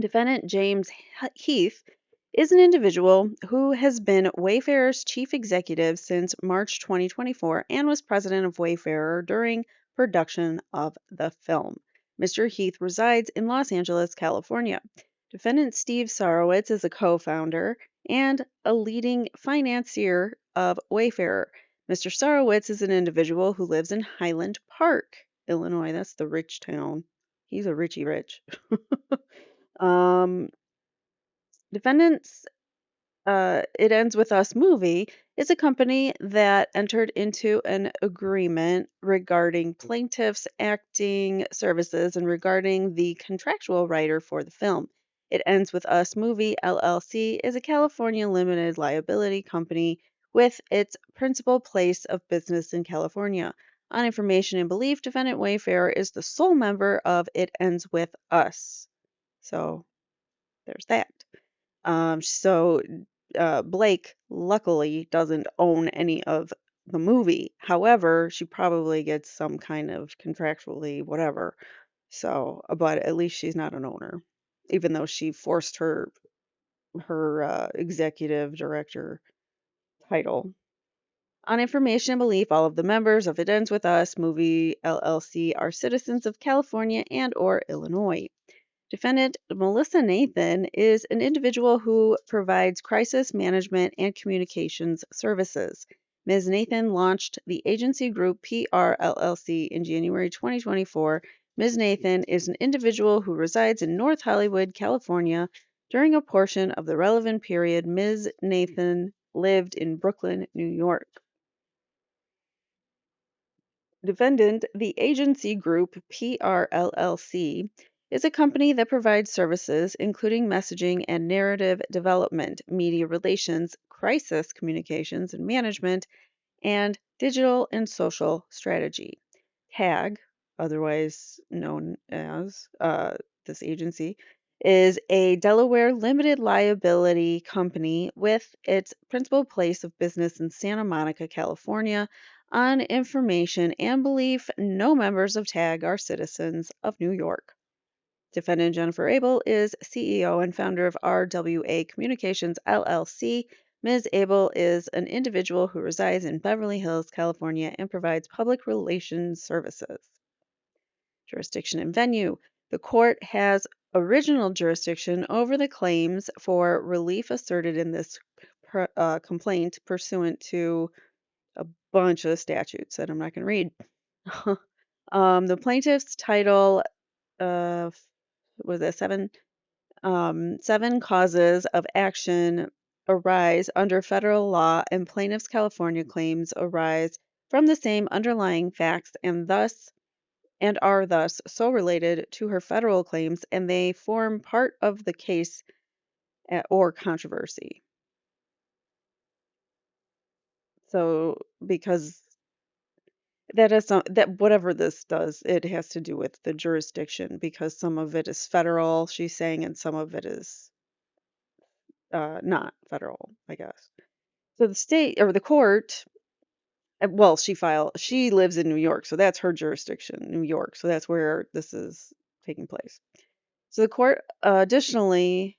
Defendant James Heath is an individual who has been Wayfarer's chief executive since March 2024 and was president of Wayfarer during production of the film. Mr. Heath resides in Los Angeles, California. Defendant Steve Sarowitz is a co founder and a leading financier of Wayfarer. Mr. Sarowitz is an individual who lives in Highland Park, Illinois. That's the rich town. He's a richie rich. Um, Defendants It Ends With Us movie is a company that entered into an agreement regarding plaintiffs' acting services and regarding the contractual writer for the film. It Ends With Us Movie LLC is a California limited liability company with its principal place of business in California. On information and belief, defendant Wayfarer is the sole member of It Ends With Us. So there's that. Blake luckily doesn't own any of the movie. However, she probably gets some kind of contractually whatever. So, but at least she's not an owner, even though she forced her executive director title. On information and belief, all of the members of It Ends With Us Movie LLC are citizens of California and or Illinois. Defendant Melissa Nathan is an individual who provides crisis management and communications services. Ms. Nathan launched the agency group PR LLC in January 2024. Ms. Nathan is an individual who resides in North Hollywood, California. During a portion of the relevant period, Ms. Nathan lived in Brooklyn, New York. Defendant, the agency group PR LLC, is a company that provides services including messaging and narrative development, media relations, crisis communications and management, and digital and social strategy. TAG, otherwise known as this agency, is a Delaware limited liability company with its principal place of business in Santa Monica, California. On information and belief, no members of TAG are citizens of New York. Defendant Jennifer Abel is CEO and founder of RWA Communications LLC. Ms. Abel is an individual who resides in Beverly Hills, California, and provides public relations services. Jurisdiction and venue. The court has original jurisdiction over the claims for relief asserted in this complaint pursuant to a bunch of statutes that I'm not going to read. The plaintiff's title was it seven causes of action arise under federal law, and plaintiff's California claims arise from the same underlying facts and are thus so related to her federal claims, and they form part of the case or controversy. So, because that is that whatever this does, it has to do with the jurisdiction because some of it is federal, she's saying, and some of it is not federal, I guess. So the state or the court, well, she lives in New York, so that's her jurisdiction, New York. So that's where this is taking place. So the court additionally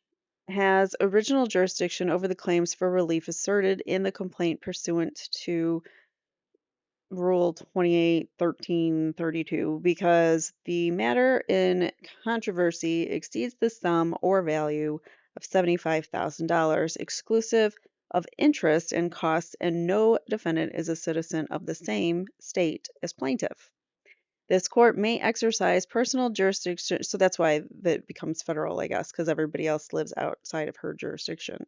has original jurisdiction over the claims for relief asserted in the complaint pursuant to Rule 281332 because the matter in controversy exceeds the sum or value of $75,000 exclusive of interest and costs, and no defendant is a citizen of the same state as plaintiff. This court may exercise personal jurisdiction, so that's why it becomes federal, I guess, because everybody else lives outside of her jurisdiction.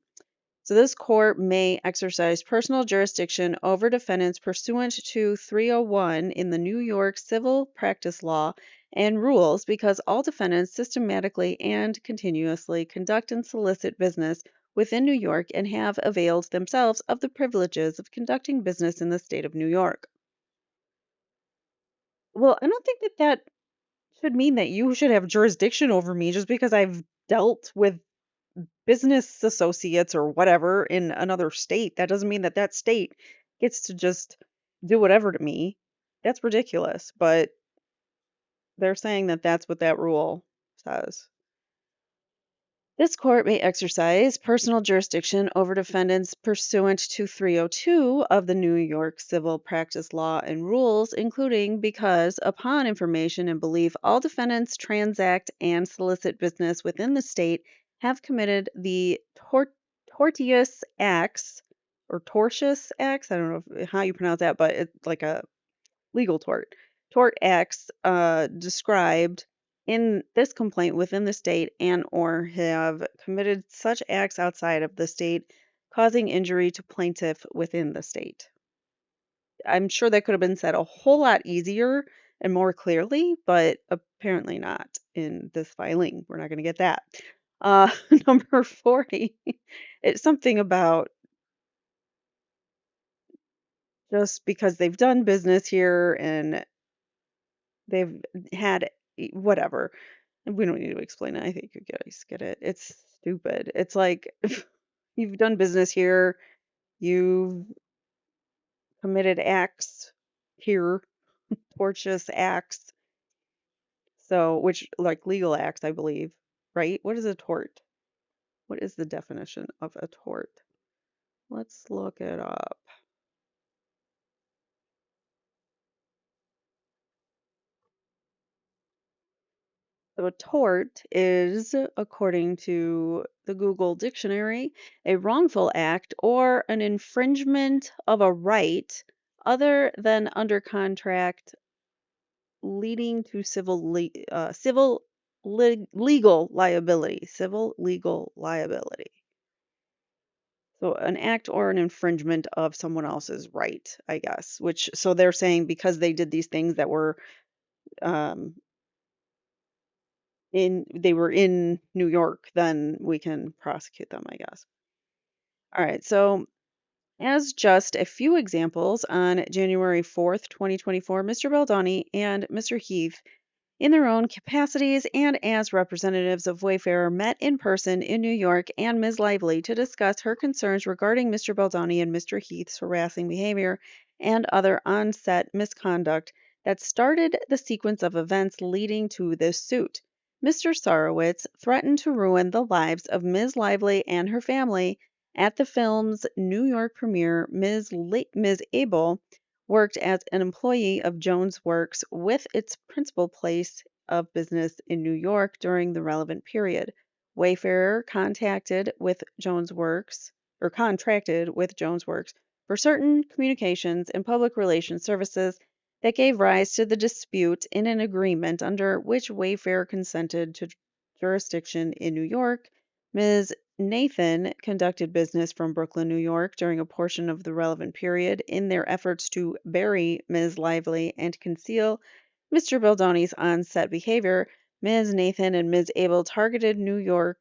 So this court may exercise personal jurisdiction over defendants pursuant to 301 in the New York Civil Practice Law and rules because all defendants systematically and continuously conduct and solicit business within New York and have availed themselves of the privileges of conducting business in the state of New York. Well, I don't think that should mean that you should have jurisdiction over me just because I've dealt with business associates or whatever in another state. That doesn't mean that that state gets to just do whatever to me. That's ridiculous, but they're saying that that's what that rule says. This court may exercise personal jurisdiction over defendants pursuant to 302 of the New York Civil Practice Law and Rules, including because, upon information and belief, all defendants transact and solicit business within the state have committed the tortious acts or tortious acts. I don't know how you pronounce that, but it's like a legal tort acts described in this complaint within the state and or have committed such acts outside of the state causing injury to plaintiff within the state. I'm sure that could have been said a whole lot easier and more clearly, but apparently not in this filing. We're not going to get that. Number 40, it's something about just because they've done business here and they've had whatever. We don't need to explain it. I think you guys get it. It's stupid. It's like you've done business here, you've committed acts here, tortious acts. So, which like legal acts, I believe, right? What is a tort? What is the definition of a tort? Let's look it up. So a tort is, according to the Google Dictionary, a wrongful act or an infringement of a right other than under contract leading to legal liability. Civil legal liability. So an act or an infringement of someone else's right, I guess. Which so they're saying because they did these things that were um, they were in New York, then we can prosecute them, I guess. All right, so as just a few examples, on January 4th, 2024, Mr. Baldoni and Mr. Heath, in their own capacities and as representatives of Wayfarer, met in person in New York and Ms. Lively to discuss her concerns regarding Mr. Baldoni and Mr. Heath's harassing behavior and other on-set misconduct that started the sequence of events leading to this suit. Mr. Sarowitz threatened to ruin the lives of Ms. Lively and her family. At the film's New York premiere, Ms. Abel worked as an employee of Jones Works with its principal place of business in New York during the relevant period. Wayfarer contracted with Jones Works for certain communications and public relations services that gave rise to the dispute in an agreement under which Wayfarer consented to jurisdiction in New York. Ms. Nathan conducted business from Brooklyn, New York during a portion of the relevant period in their efforts to bury Ms. Lively and conceal Mr. Baldoni's on-set behavior. Ms. Nathan and Ms. Abel targeted New York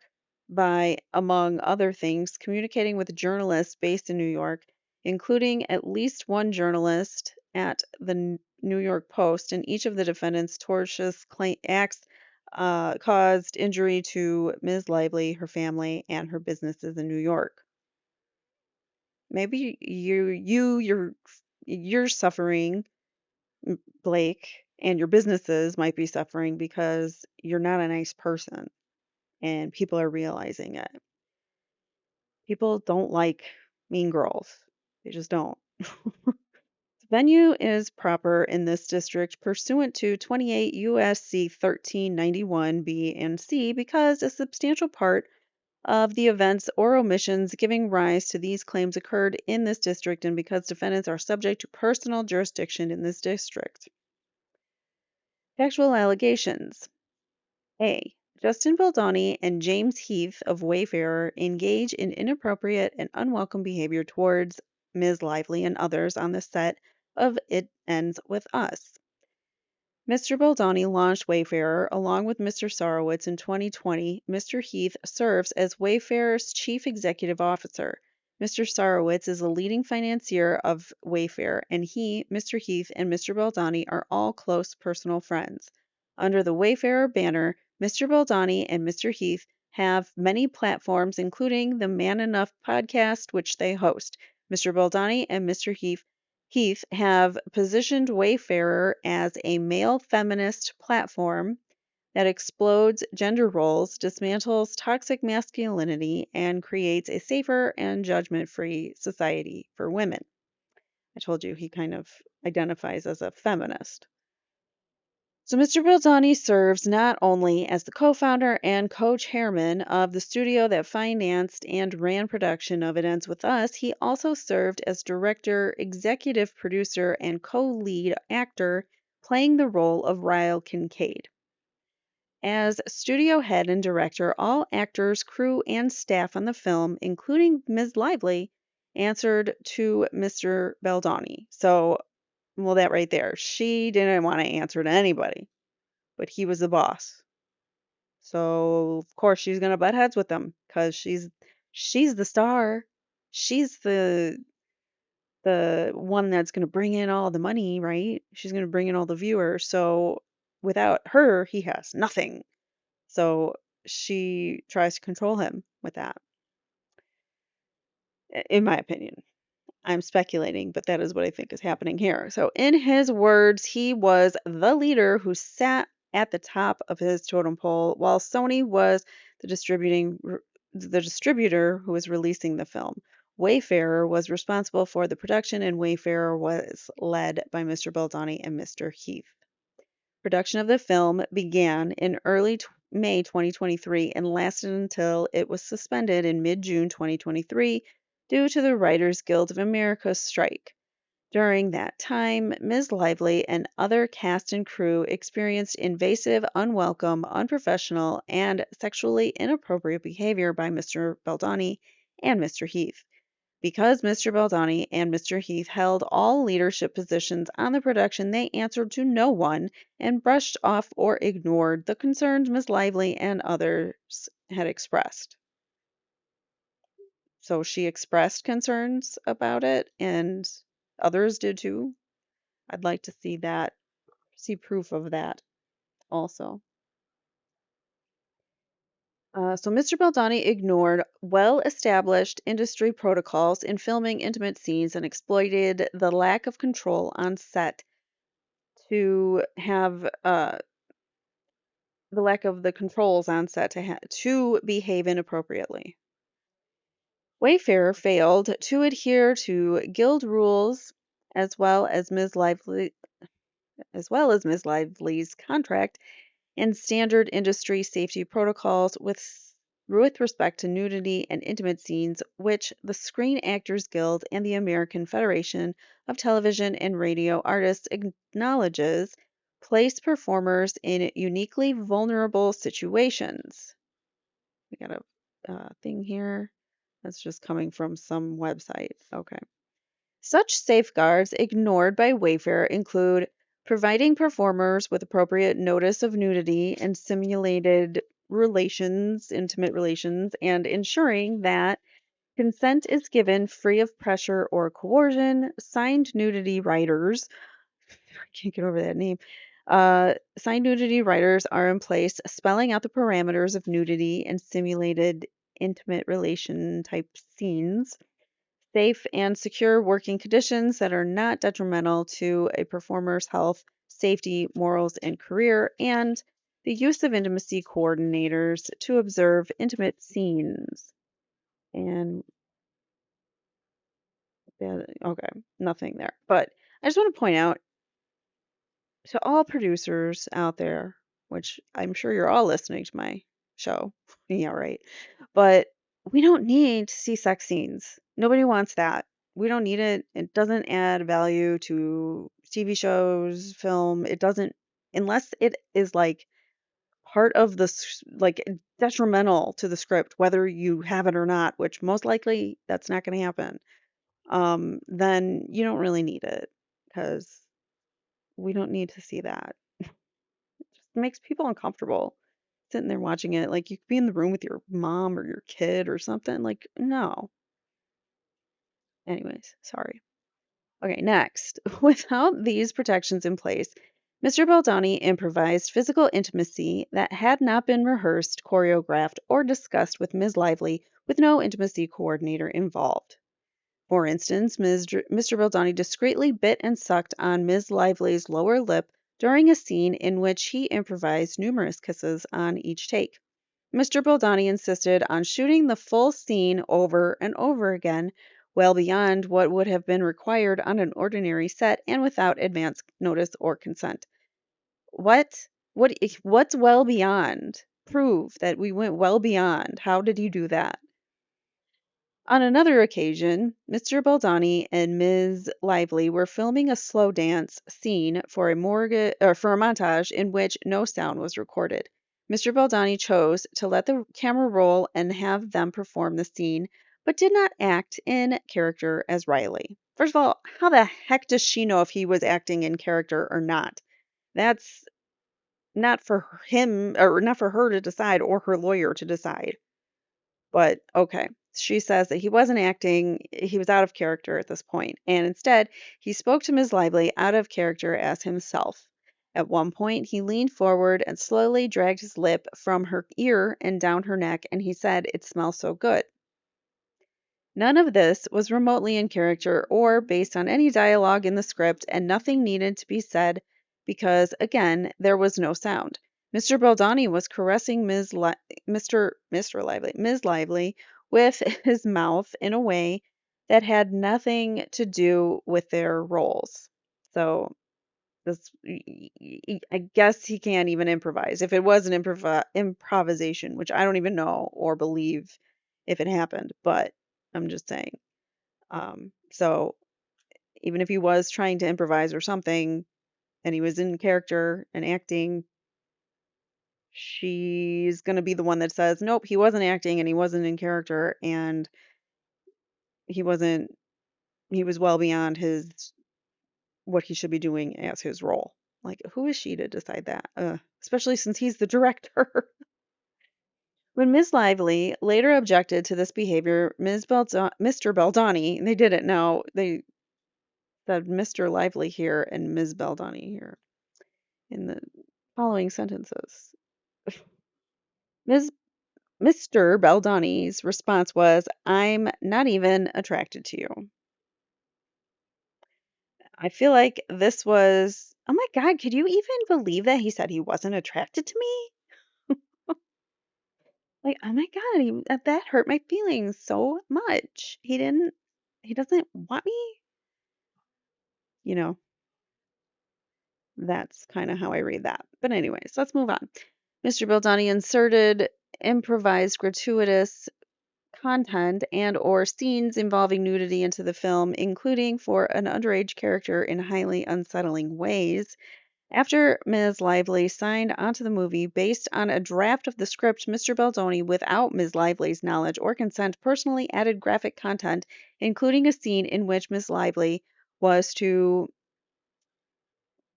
by, among other things, communicating with journalists based in New York, including at least one journalist at the New York Post, and each of the defendants' tortious acts caused injury to Ms. Lively, her family, and her businesses in New York. Maybe you're suffering, Blake, and your businesses might be suffering because you're not a nice person, and people are realizing it. People don't like mean girls. They just don't. Venue is proper in this district pursuant to 28 U.S.C. 1391 B and C because a substantial part of the events or omissions giving rise to these claims occurred in this district and because defendants are subject to personal jurisdiction in this district. Factual allegations. A. Justin Baldoni and James Heath of Wayfarer engage in inappropriate and unwelcome behavior towards Ms. Lively and others on the set of It Ends With Us. Mr. Baldoni launched Wayfarer along with Mr. Sarowitz in 2020. Mr. Heath serves as Wayfarer's chief executive officer. Mr. Sarowitz is a leading financier of Wayfarer, and he, Mr. Heath, and Mr. Baldoni are all close personal friends. Under the Wayfarer banner, Mr. Baldoni and Mr. Heath have many platforms, including the Man Enough podcast, which they host. Mr. Baldoni and Mr. Heath have positioned Wayfarer as a male feminist platform that explodes gender roles, dismantles toxic masculinity, and creates a safer and judgment free society for women. I told you he kind of identifies as a feminist. So Mr. Baldoni serves not only as the co-founder and co-chairman of the studio that financed and ran production of It Ends With Us, he also served as director, executive producer, and co-lead actor, playing the role of Ryle Kincaid. As studio head and director, all actors, crew, and staff on the film, including Ms. Lively, answered to Mr. Baldoni. So, well, that right there. She didn't want to answer to anybody, but he was the boss. So, of course, she's gonna butt heads with him because she's the star. She's the one that's gonna bring in all the money, right? She's gonna bring in all the viewers. So, without her, he has nothing. So she tries to control him with that, in my opinion. I'm speculating, but that is what I think is happening here. So, in his words, he was the leader who sat at the top of his totem pole, while Sony was the distributor who was releasing the film. Wayfarer was responsible for the production, and Wayfarer was led by Mr. Baldoni and Mr. Heath. Production of the film began in early May 2023 and lasted until it was suspended in mid-June 2023 due to the Writers Guild of America strike. During that time, Ms. Lively and other cast and crew experienced invasive, unwelcome, unprofessional, and sexually inappropriate behavior by Mr. Baldoni and Mr. Heath. Because Mr. Baldoni and Mr. Heath held all leadership positions on the production, they answered to no one and brushed off or ignored the concerns Miss Lively and others had expressed. So she expressed concerns about it, and others did too. I'd like to see proof of that also. So Mr. Baldoni ignored well-established industry protocols in filming intimate scenes and exploited the lack of control on set to have the lack of the controls on set to behave inappropriately. Wayfarer failed to adhere to guild rules as well as Ms. Lively's contract and standard industry safety protocols with respect to nudity and intimate scenes, which the Screen Actors Guild and the American Federation of Television and Radio Artists acknowledges place performers in uniquely vulnerable situations. We got a thing here that's just coming from some website. Okay. Such safeguards ignored by Wayfarer include providing performers with appropriate notice of nudity and simulated intimate relations, and ensuring that consent is given free of pressure or coercion. Signed nudity writers, I can't get over that name. Signed nudity writers are in place, spelling out the parameters of nudity and simulated intimate relation type scenes, safe and secure working conditions that are not detrimental to a performer's health, safety, morals, and career, and the use of intimacy coordinators to observe intimate scenes. And okay, nothing there. But I just want to point out to all producers out there, which I'm sure you're all listening to my show. Yeah, right. But we don't need to see sex scenes. Nobody wants that. We don't need it. It doesn't add value to TV shows, film. It doesn't, unless it is like part of like detrimental to the script, whether you have it or not, which most likely that's not going to happen. Then you don't really need it because we don't need to see that. It makes people uncomfortable sitting there watching it. Like you could be in the room with your mom or your kid or something. Like, no. Anyways, sorry. Okay, next. Without these protections in place, Mr. Baldoni improvised physical intimacy that had not been rehearsed, choreographed, or discussed with Ms. Lively, with no intimacy coordinator involved. For instance, Mr. Baldoni discreetly bit and sucked on Ms. Lively's lower lip during a scene in which he improvised numerous kisses on each take. Mr. Baldoni insisted on shooting the full scene over and over again, well beyond what would have been required on an ordinary set and without advance notice or consent. What? What's well beyond? Prove that we went well beyond. How did you do that? On another occasion, Mr. Baldoni and Ms. Lively were filming a slow dance scene for for a montage in which no sound was recorded. Mr. Baldoni chose to let the camera roll and have them perform the scene, but did not act in character as Riley. First of all, how the heck does she know if he was acting in character or not? That's not for him or not for her to decide or her lawyer to decide. But okay. She says that he wasn't acting, he was out of character at this point, and instead he spoke to Ms. Lively out of character as himself. At one point, he leaned forward and slowly dragged his lip from her ear and down her neck, and he said, "It smells so good." None of this was remotely in character or based on any dialogue in the script, and nothing needed to be said because, again, there was no sound. Mr. Baldoni was caressing Mr. Lively, Ms. Lively with his mouth in a way that had nothing to do with their roles. So this, I guess he can't even improvise. If it was an improvisation, which I don't even know or believe if it happened, but I'm just saying. So even if he was trying to improvise or something and he was in character and acting, she's going to be the one that says, nope, he wasn't acting and he wasn't in character and he wasn't, he was well beyond what he should be doing as his role. Like, who is she to decide that? Especially since he's the director. When Miss Lively later objected to this behavior, Mr. Baldoni, they did it now, they said Mr. Lively here and Ms. Baldoni here in the following sentences. Ms. Mr. Baldoni's response was, "I'm not even attracted to you." I feel like this was, oh my God, could you even believe that he said he wasn't attracted to me? Like, oh my God, that hurt my feelings so much. He doesn't want me? You know, that's kind of how I read that. But anyways, let's move on. Mr. Baldoni inserted improvised gratuitous content and or scenes involving nudity into the film, including for an underage character in highly unsettling ways. After Ms. Lively signed onto the movie based on a draft of the script, Mr. Baldoni, without Ms. Lively's knowledge or consent, personally added graphic content, including a scene in which Ms. Lively was to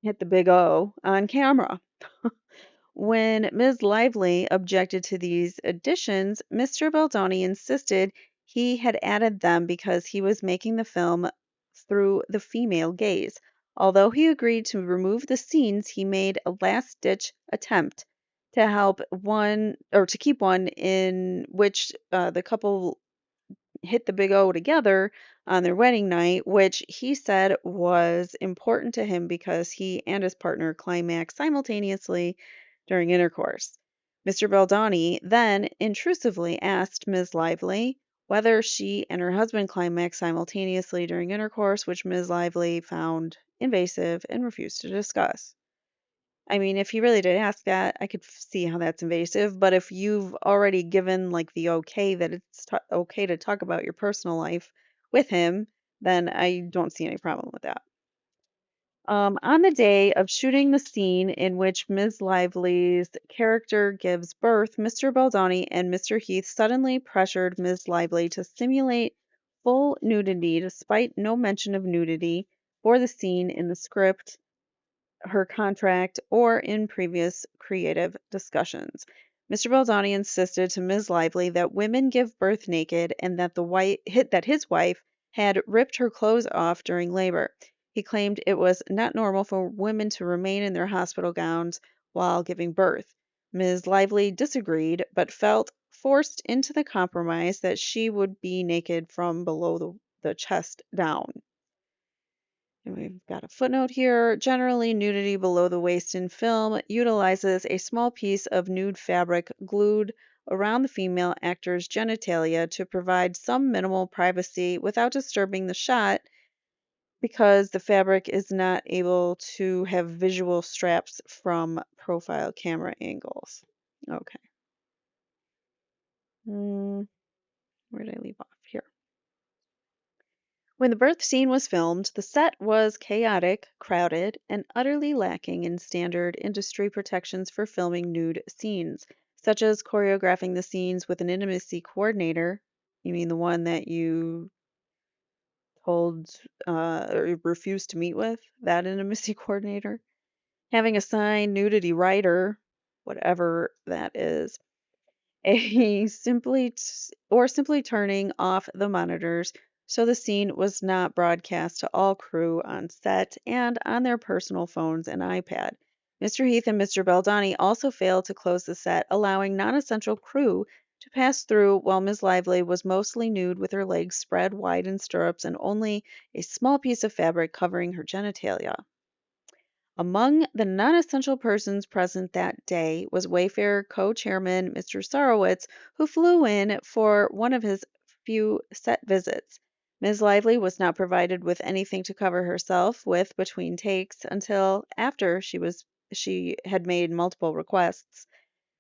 hit the big O on camera. When Ms. Lively objected to these additions, Mr. Baldoni insisted he had added them because he was making the film through the female gaze. Although he agreed to remove the scenes, he made a last-ditch attempt to help one or to keep one in which the couple hit the big O together on their wedding night, which he said was important to him because he and his partner climaxed simultaneously during intercourse. Mr. Baldoni then intrusively asked Ms. Lively whether she and her husband climaxed simultaneously during intercourse, which Ms. Lively found invasive and refused to discuss. I mean, if he really did ask that, I could see how that's invasive. But if you've already given like the okay that it's okay to talk about your personal life with him, then I don't see any problem with that. On the day of shooting the scene in which Ms. Lively's character gives birth, Mr. Baldoni and Mr. Heath suddenly pressured Ms. Lively to simulate full nudity despite no mention of nudity for the scene in the script, her contract, or in previous creative discussions. Mr. Baldoni insisted to Ms. Lively that women give birth naked and that that his wife had ripped her clothes off during labor. He claimed it was not normal for women to remain in their hospital gowns while giving birth. Ms. Lively disagreed, but felt forced into the compromise that she would be naked from below the chest down. And we've got a footnote here. Generally, nudity below the waist in film utilizes a small piece of nude fabric glued around the female actor's genitalia to provide some minimal privacy without disturbing the shot because the fabric is not able to have visual straps from profile camera angles. Okay. Where did I leave off? Here. When the birth scene was filmed, the set was chaotic, crowded, and utterly lacking in standard industry protections for filming nude scenes, such as choreographing the scenes with an intimacy coordinator. You mean the one that you told or refused to meet with? That intimacy coordinator? Having assigned nudity writer, whatever that is, a simply turning off the monitors so the scene was not broadcast to all crew on set and on their personal phones and iPad. Mr. Heath and Mr. Baldoni also failed to close the set, allowing non-essential crew to pass through while Ms. Lively was mostly nude with her legs spread wide in stirrups and only a small piece of fabric covering her genitalia. Among the non-essential persons present that day was Wayfair co-chairman Mr. Sarowitz, who flew in for one of his few set visits. Ms. Lively was not provided with anything to cover herself with between takes until after she had made multiple requests.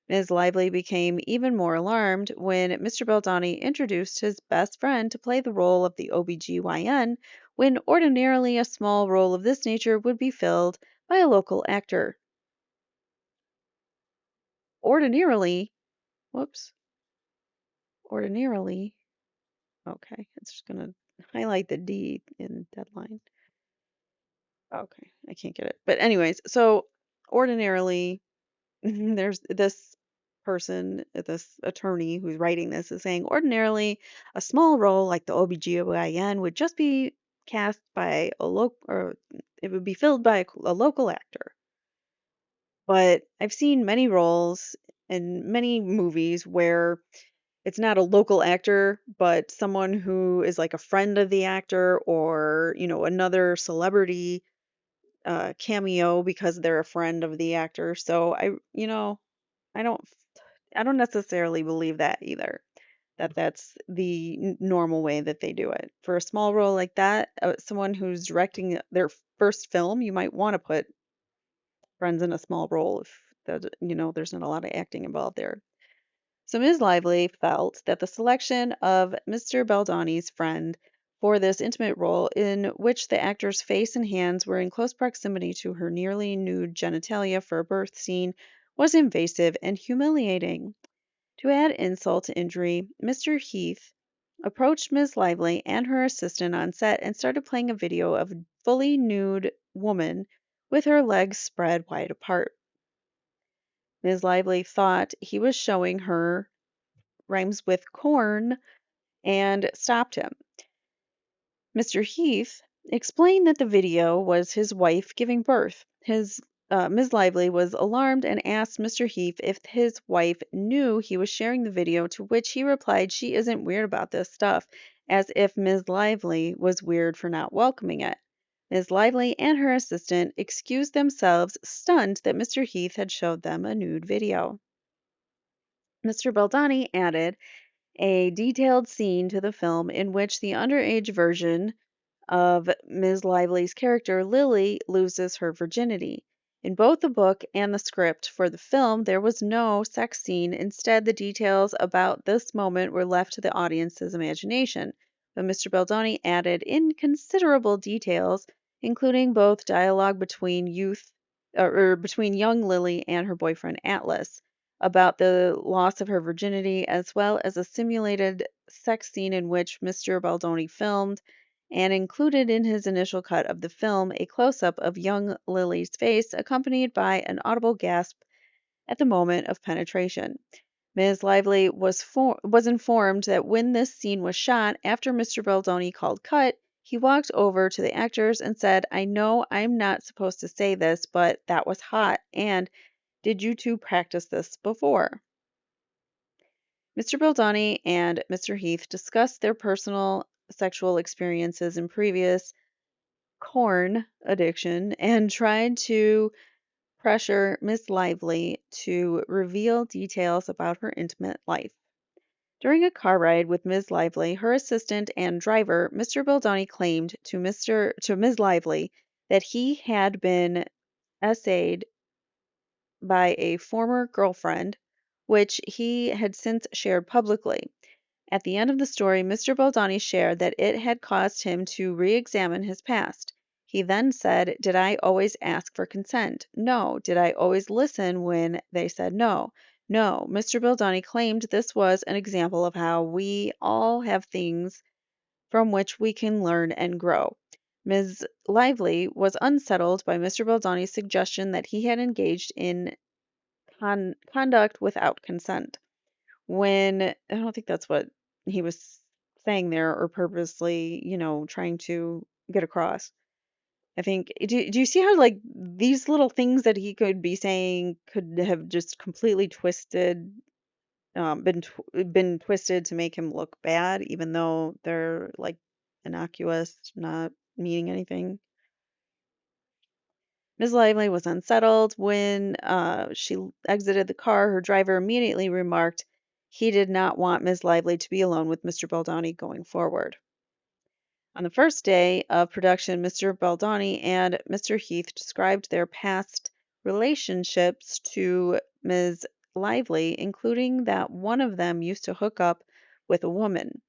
Ms. Lively became even more alarmed when Mr. Baldoni introduced his best friend to play the role of the OBGYN, when ordinarily a small role of this nature would be filled by a local actor. Ordinarily, whoops, ordinarily, okay, it's just going to highlight the D in deadline. Okay, I can't get it. But anyways, so ordinarily, there's this person, this attorney who's writing this is saying ordinarily a small role like the OBGYN would just be cast by a local, or it would be filled by a local actor. But I've seen many roles in many movies where it's not a local actor, but someone who is like a friend of the actor or, another celebrity cameo because they're a friend of the actor. So I don't I don't necessarily believe that either. That's the normal way that they do it. For a small role like that, someone who's directing their first film, you might want to put friends in a small role if there's not a lot of acting involved there. So Ms. Lively felt that the selection of Mr. Baldoni's friend for this intimate role, in which the actor's face and hands were in close proximity to her nearly nude genitalia for a birth scene, was invasive and humiliating. To add insult to injury, Mr. Heath approached Ms. Lively and her assistant on set and started playing a video of a fully nude woman with her legs spread wide apart. Ms. Lively thought he was showing her rhymes with corn and stopped him. Mr. Heath explained that the video was his wife giving birth. Ms. Lively was alarmed and asked Mr. Heath if his wife knew he was sharing the video, to which he replied she isn't weird about this stuff, as if Ms. Lively was weird for not welcoming it. Ms. Lively and her assistant excused themselves, stunned that Mr. Heath had showed them a nude video. Mr. Baldoni added a detailed scene to the film in which the underage version of Ms. Lively's character, Lily, loses her virginity. In both the book and the script for the film, there was no sex scene. Instead, the details about this moment were left to the audience's imagination. But Mr. Baldoni added inconsiderable details, including both dialogue between young Lily and her boyfriend Atlas, about the loss of her virginity, as well as a simulated sex scene in which Mr. Baldoni filmed and included in his initial cut of the film a close-up of young Lily's face accompanied by an audible gasp at the moment of penetration. Ms. Lively was informed that when this scene was shot, after Mr. Baldoni called cut, He walked over to the actors and said, "I know I'm not supposed to say this, but that was hot. And did you two practice this before?" Mr. Baldoni and Mr. Heath discussed their personal sexual experiences in previous corn addiction and tried to pressure Miss Lively to reveal details about her intimate life. During a car ride with Ms. Lively, her assistant and driver, Mr. Baldoni claimed to Ms. Lively that he had been essayed by a former girlfriend, which he had since shared publicly. At the end of the story, Mr. Baldoni shared that it had caused him to re-examine his past. He then said, "Did I always ask for consent? No. Did I always listen when they said no? No." Mr. Baldoni claimed this was an example of how we all have things from which we can learn and grow. Ms. Lively was unsettled by Mr. Baldoni's suggestion that he had engaged in conduct without consent. When I don't think that's what he was saying there or purposely, trying to get across. I think, do you see how, like, these little things that he could be saying could have just completely twisted, been twisted to make him look bad, even though they're like innocuous, not meaning anything. Ms. Lively was unsettled. When she exited the car, her driver immediately remarked he did not want Ms. Lively to be alone with Mr. Baldoni going forward. On the first day of production, Mr. Baldoni and Mr. Heath described their past relationships to Ms. Lively, including that one of them used to hook up with a woman.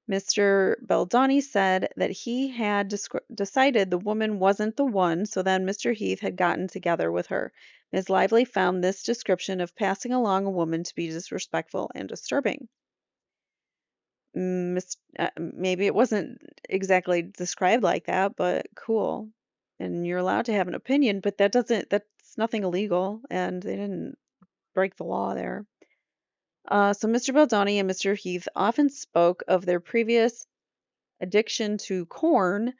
Mr. Baldoni said that he had decided the woman wasn't the one, so then Mr. Heath had gotten together with her. Ms. Lively found this description of passing along a woman to be disrespectful and disturbing. Maybe it wasn't exactly described like that, but cool. And you're allowed to have an opinion, but that's nothing illegal, and they didn't break the law there. So Mr. Baldoni and Mr. Heath often spoke of their previous addiction to corn.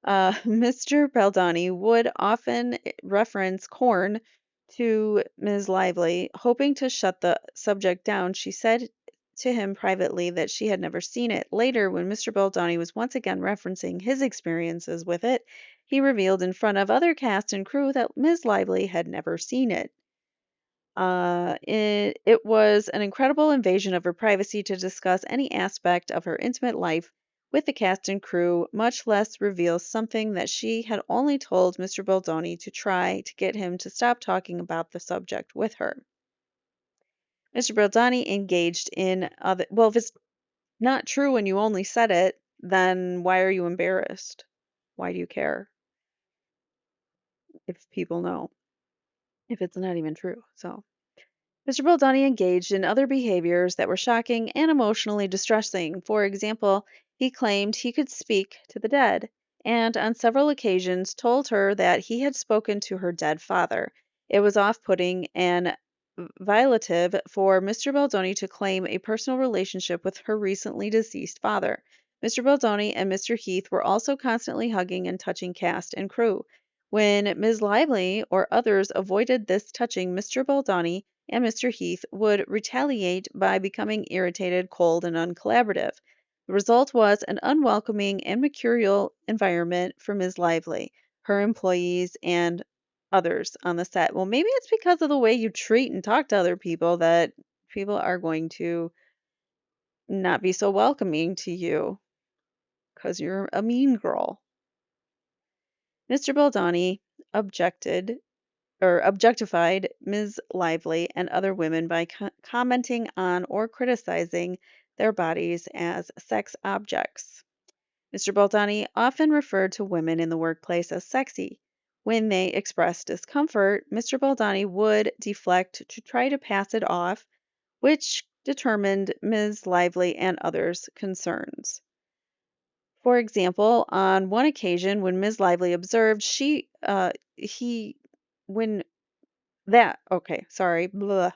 Mr. Baldoni would often reference corn to Ms. Lively, hoping to shut the subject down. She said to him privately that she had never seen it. Later, when Mr. Baldoni was once again referencing his experiences with it, he revealed in front of other cast and crew that Ms. Lively had never seen it. It was an incredible invasion of her privacy to discuss any aspect of her intimate life with the cast and crew, much less reveal something that she had only told Mr. Baldoni to try to get him to stop talking about the subject with her. Mr. Baldoni engaged in other. Well, if it's not true and you only said it, then why are you embarrassed? Why do you care if people know? If it's not even true. So. Mr. Baldoni engaged in other behaviors that were shocking and emotionally distressing. For example, he claimed he could speak to the dead, and on several occasions told her that he had spoken to her dead father. It was off-putting and violative for Mr. Baldoni to claim a personal relationship with her recently deceased father. Mr. Baldoni and Mr. Heath were also constantly hugging and touching cast and crew. When Ms. Lively or others avoided this touching, Mr. Baldoni and Mr. Heath would retaliate by becoming irritated, cold, and uncollaborative. The result was an unwelcoming and mercurial environment for Ms. Lively, her employees, and others on the set. Well, maybe it's because of the way you treat and talk to other people that people are going to not be so welcoming to you because you're a mean girl. Mr. Baldoni objected or objectified Ms. Lively and other women by commenting on or criticizing their bodies as sex objects. Mr. Baldoni often referred to women in the workplace as sexy. When they expressed discomfort, Mr. Baldoni would deflect to try to pass it off, which determined Ms. Lively and others' concerns. For example, on one occasion when Ms. Lively observed when okay, sorry, blah.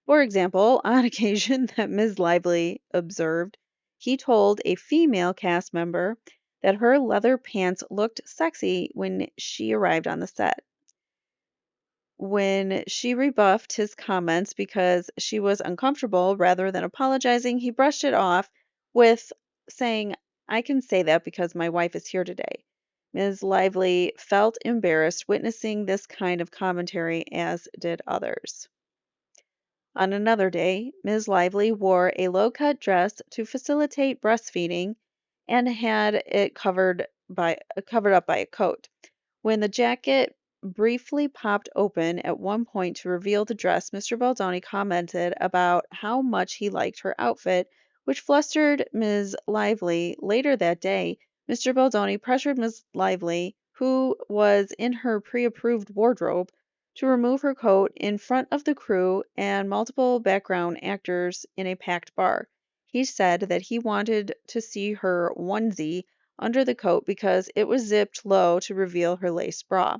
For example, on occasion that Ms. Lively observed, he told a female cast member that her leather pants looked sexy when she arrived on the set. When she rebuffed his comments because she was uncomfortable rather than apologizing, he brushed it off with saying, I can say that because my wife is here today. Ms. Lively felt embarrassed witnessing this kind of commentary, as did others. On another day, Ms. Lively wore a low cut dress to facilitate breastfeeding and had it covered up by a coat. When the jacket briefly popped open at one point to reveal the dress, Mr. Baldoni commented about how much he liked her outfit, which flustered Ms. Lively. Later that day, Mr. Baldoni pressured Ms. Lively, who was in her pre approved wardrobe, to remove her coat in front of the crew and multiple background actors in a packed bar. He said that he wanted to see her onesie under the coat because it was zipped low to reveal her lace bra.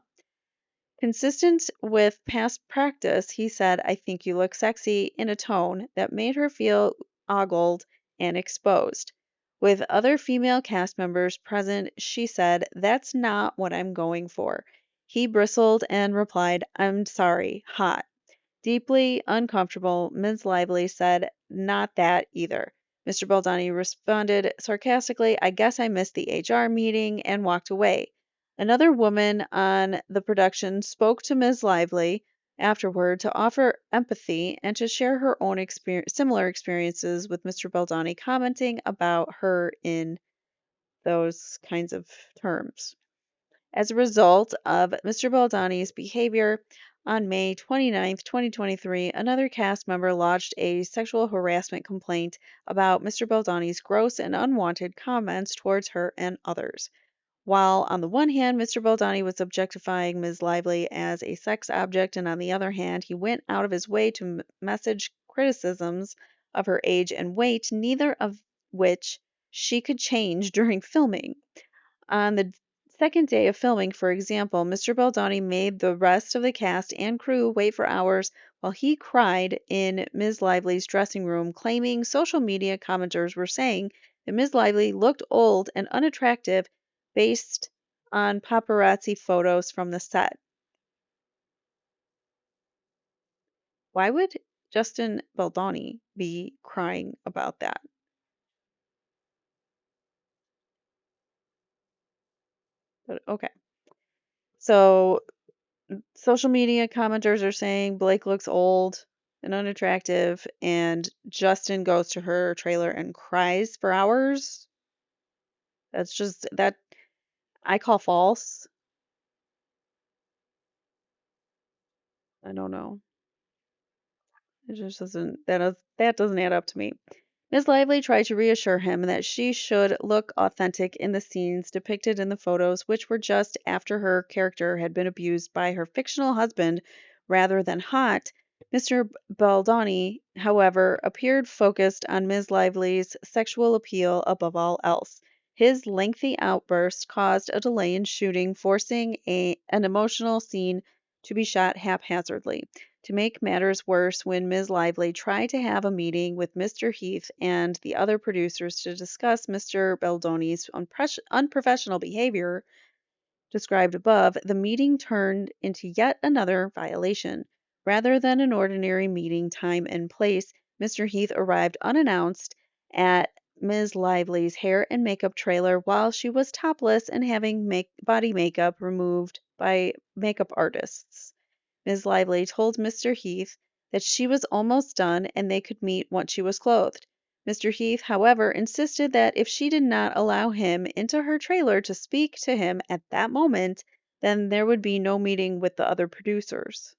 Consistent with past practice, he said, I think you look sexy in a tone that made her feel ogled and exposed. With other female cast members present, she said, That's not what I'm going for. He bristled and replied, I'm sorry, hot. Deeply uncomfortable, Ms. Lively said, Not that either. Mr. Baldoni responded sarcastically, I guess I missed the HR meeting, and walked away. Another woman on the production spoke to Ms. Lively afterward to offer empathy and to share her own similar experiences with Mr. Baldoni, commenting about her in those kinds of terms. As a result of Mr. Baldoni's behavior, on May 29, 2023, another cast member lodged a sexual harassment complaint about Mr. Baldoni's gross and unwanted comments towards her and others. While on the one hand, Mr. Baldoni was objectifying Ms. Lively as a sex object, and on the other hand, he went out of his way to message criticisms of her age and weight, neither of which she could change during filming. On the second day of filming, for example, Mr. Baldoni made the rest of the cast and crew wait for hours while he cried in Ms. Lively's dressing room, claiming social media commenters were saying that Ms. Lively looked old and unattractive based on paparazzi photos from the set. Why would Justin Baldoni be crying about that? But okay. So social media commenters are saying Blake looks old and unattractive, and Justin goes to her trailer and cries for hours. That's just that I call false. I don't know. It just that doesn't add up to me. Miss Lively tried to reassure him that she should look authentic in the scenes depicted in the photos, which were just after her character had been abused by her fictional husband rather than hot. Mr. Baldoni, however, appeared focused on Ms. Lively's sexual appeal above all else. His lengthy outburst caused a delay in shooting, forcing an emotional scene to be shot haphazardly. To make matters worse, when Ms. Lively tried to have a meeting with Mr. Heath and the other producers to discuss Mr. Baldoni's unprofessional behavior described above, the meeting turned into yet another violation. Rather than an ordinary meeting time and place, Mr. Heath arrived unannounced at Ms. Lively's hair and makeup trailer while she was topless and having body makeup removed by makeup artists. Ms. Lively told Mr. Heath that she was almost done and they could meet once she was clothed. Mr. Heath, however, insisted that if she did not allow him into her trailer to speak to him at that moment, then there would be no meeting with the other producers.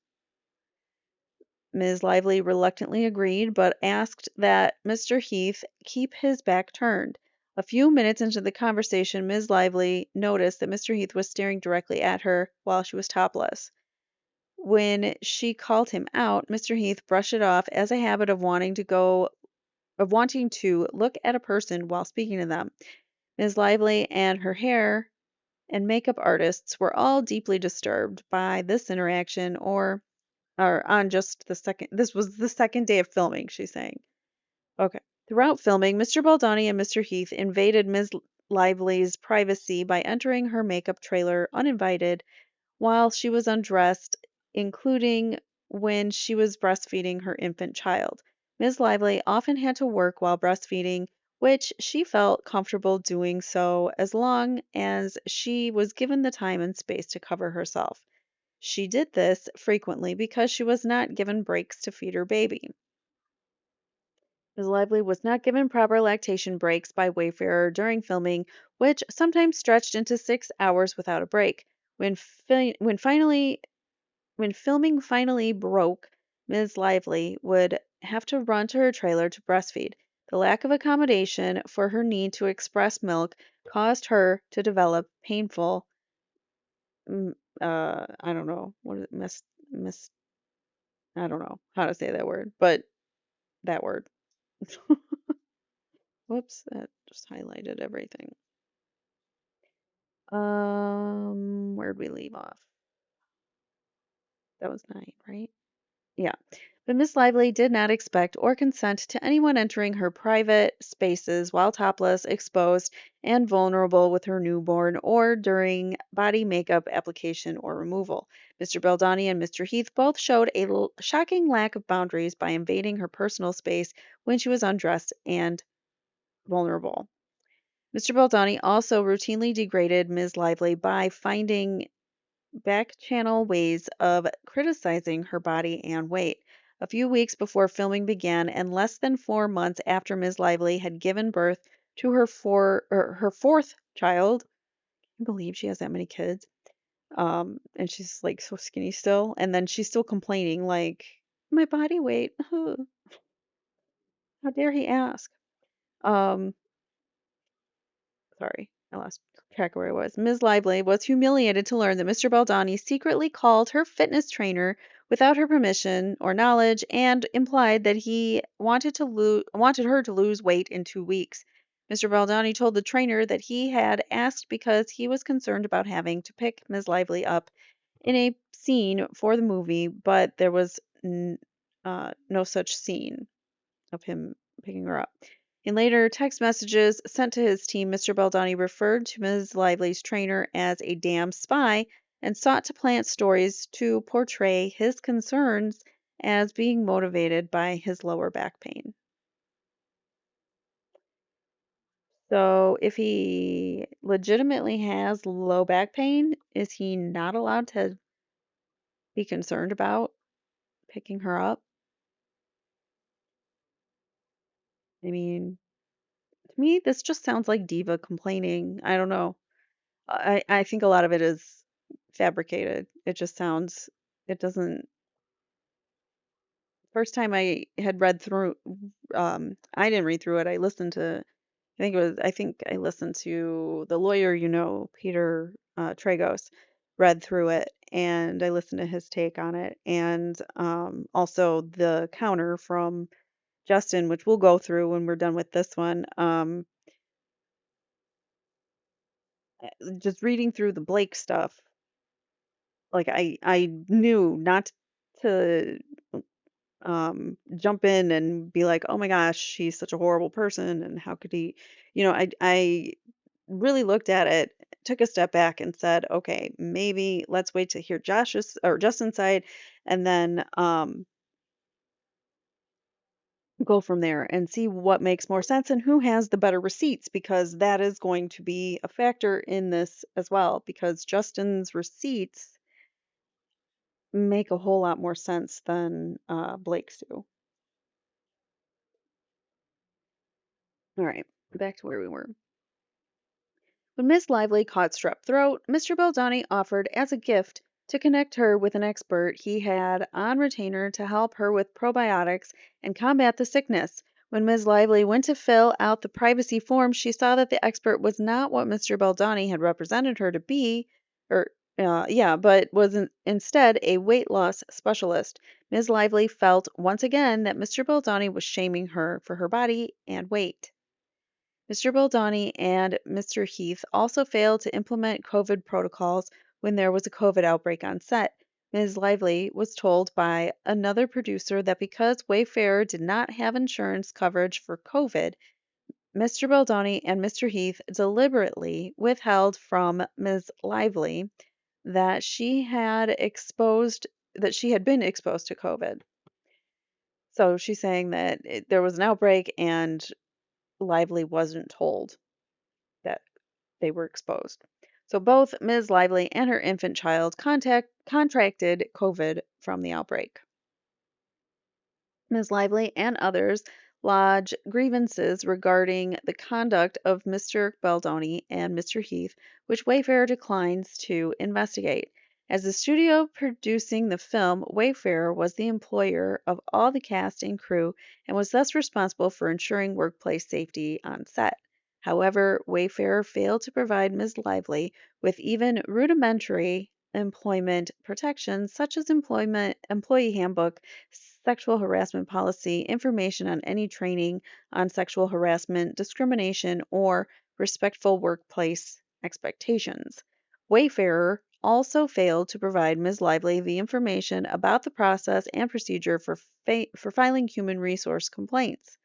Ms. Lively reluctantly agreed, but asked that Mr. Heath keep his back turned. A few minutes into the conversation, Ms. Lively noticed that Mr. Heath was staring directly at her while she was topless. When she called him out, Mr. Heath brushed it off as a habit of wanting to look at a person while speaking to them. Ms. Lively and her hair and makeup artists were all deeply disturbed by this interaction or on just the second this was the second day of filming, she's saying. Okay. Throughout filming, Mr. Baldoni and Mr. Heath invaded Ms. Lively's privacy by entering her makeup trailer uninvited while she was undressed, including when she was breastfeeding her infant child. Ms. Lively often had to work while breastfeeding, which she felt comfortable doing so as long as she was given the time and space to cover herself. She did this frequently because she was not given breaks to feed her baby. Ms. Lively was not given proper lactation breaks by Wayfarer during filming, which sometimes stretched into 6 hours without a break. When filming finally broke, Ms. Lively would have to run to her trailer to breastfeed. The lack of accommodation for her need to express milk caused her to develop painful, mm, I don't know, what is it, mis, I don't know how to say that word, but that word. Whoops, that just highlighted everything. Where'd we leave off? That was 9, right? Yeah. But Miss Lively did not expect or consent to anyone entering her private spaces while topless, exposed, and vulnerable with her newborn or during body makeup application or removal. Mr. Baldoni and Mr. Heath both showed a shocking lack of boundaries by invading her personal space when she was undressed and vulnerable. Mr. Baldoni also routinely degraded Ms. Lively by finding back-channel ways of criticizing her body and weight. A few weeks before filming began, and less than 4 months after Ms. Lively had given birth to her fourth child, I believe she has that many kids, and she's like so skinny still, and then she's still complaining like, my body weight, how dare he ask? Um, Sorry, I lost track of where I was. Ms. Lively was humiliated to learn that Mr. Baldoni secretly called her fitness trainer without her permission or knowledge and implied that he wanted her to lose weight in 2 weeks. Mr. Baldoni told the trainer that he had asked because he was concerned about having to pick Ms. Lively up in a scene for the movie, but there was no such scene of him picking her up. In later text messages sent to his team, Mr. Baldoni referred to Ms. Lively's trainer as a damn spy and sought to plant stories to portray his concerns as being motivated by his lower back pain. So, if he legitimately has low back pain, is he not allowed to be concerned about picking her up? I mean, to me, this just sounds like diva complaining. I don't know. I think a lot of it is fabricated. It just sounds, it doesn't. First time I had read through, I didn't read through it. I listened to, I think I listened to the lawyer, Peter Tragos, read through it, and I listened to his take on it, and also the counter from Justin, which we'll go through when we're done with this one. Just reading through the Blake stuff, like I knew not to jump in and be like, oh my gosh, he's such a horrible person, and how could he, I really looked at it, took a step back, and said, okay, maybe let's wait to hear Josh's or Justin's side, and then go from there and see what makes more sense and who has the better receipts, because that is going to be a factor in this as well, because Justin's receipts make a whole lot more sense than Blake's do. All right, back to where we were. When Miss Lively caught strep throat, Mr. Baldoni offered as a gift to connect her with an expert he had on retainer to help her with probiotics and combat the sickness. When Miss Lively went to fill out the privacy form, she saw that the expert was not what Mr. Baldoni had represented her to be, or but was instead a weight loss specialist. Ms. Lively felt once again that Mr. Baldoni was shaming her for her body and weight. Mr. Baldoni and Mr. Heath also failed to implement COVID protocols when there was a COVID outbreak on set. Ms. Lively was told by another producer that because Wayfarer did not have insurance coverage for COVID, Mr. Baldoni and Mr. Heath deliberately withheld from Ms. Lively that she had been exposed to COVID. So she's saying that there was an outbreak and Lively wasn't told that they were exposed. So both Ms. Lively and her infant child contracted COVID from the outbreak. Ms. Lively and others lodge grievances regarding the conduct of Mr. Baldoni and Mr. Heath, which Wayfarer declines to investigate. As the studio producing the film, Wayfarer was the employer of all the cast and crew and was thus responsible for ensuring workplace safety on set. However, Wayfarer failed to provide Ms. Lively with even rudimentary employment protections such as employee handbook, sexual harassment policy, information on any training on sexual harassment, discrimination, or respectful workplace expectations. Wayfarer also failed to provide Ms. Lively the information about the process and procedure for filing human resource complaints.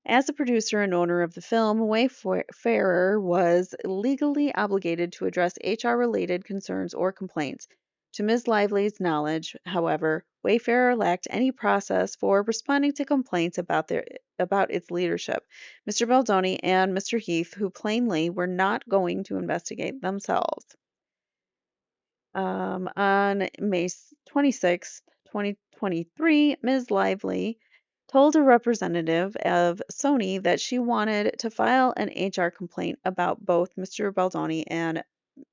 As the producer and owner of the film, Wayfarer was legally obligated to address HR-related concerns or complaints. To Ms. Lively's knowledge, however, Wayfarer lacked any process for responding to complaints about its leadership, Mr. Baldoni and Mr. Heath, who plainly were not going to investigate themselves. On May 26, 2023, Ms. Lively told a representative of Sony that she wanted to file an HR complaint about both Mr. Baldoni and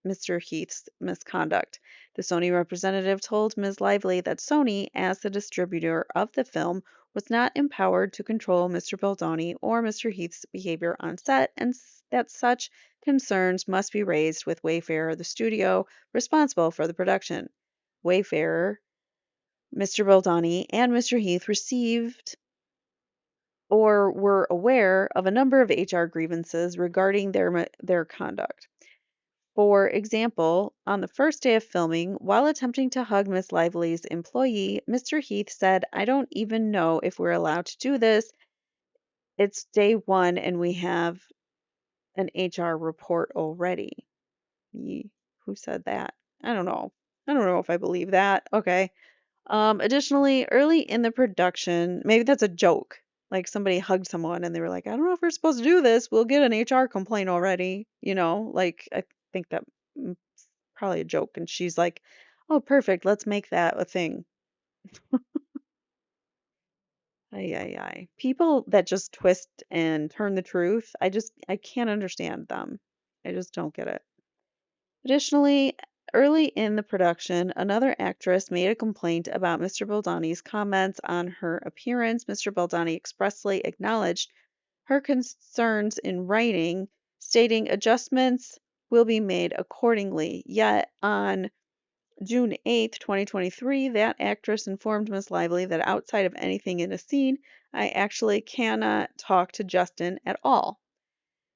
Mr. Heath's misconduct. The Sony representative told Ms. Lively that Sony, as the distributor of the film, was not empowered to control Mr. Baldoni or Mr. Heath's behavior on set, and that such concerns must be raised with Wayfarer, the studio responsible for the production. Wayfarer, Mr. Baldoni, and Mr. Heath received or were aware of a number of HR grievances regarding their conduct. For example, on the first day of filming, while attempting to hug Miss Lively's employee, Mr. Heath said, "I don't even know if we're allowed to do this. It's day one and we have an HR report already." Who said that? I don't know. I don't know if I believe that. Okay. Additionally, early in the production, maybe that's a joke. Like somebody hugged someone and they were like, "I don't know if we're supposed to do this. We'll get an HR complaint already." Like I think that probably a joke. And she's like, "Oh, perfect. Let's make that a thing." Ay, ay, ay. People that just twist and turn the truth, I can't understand them. I just don't get it. Additionally, early in the production, another actress made a complaint about Mr. Baldoni's comments on her appearance. Mr. Baldoni expressly acknowledged her concerns in writing, stating adjustments will be made accordingly. Yet on June 8th, 2023, that actress informed Miss Lively that outside of anything in a scene, I actually cannot talk to Justin at all.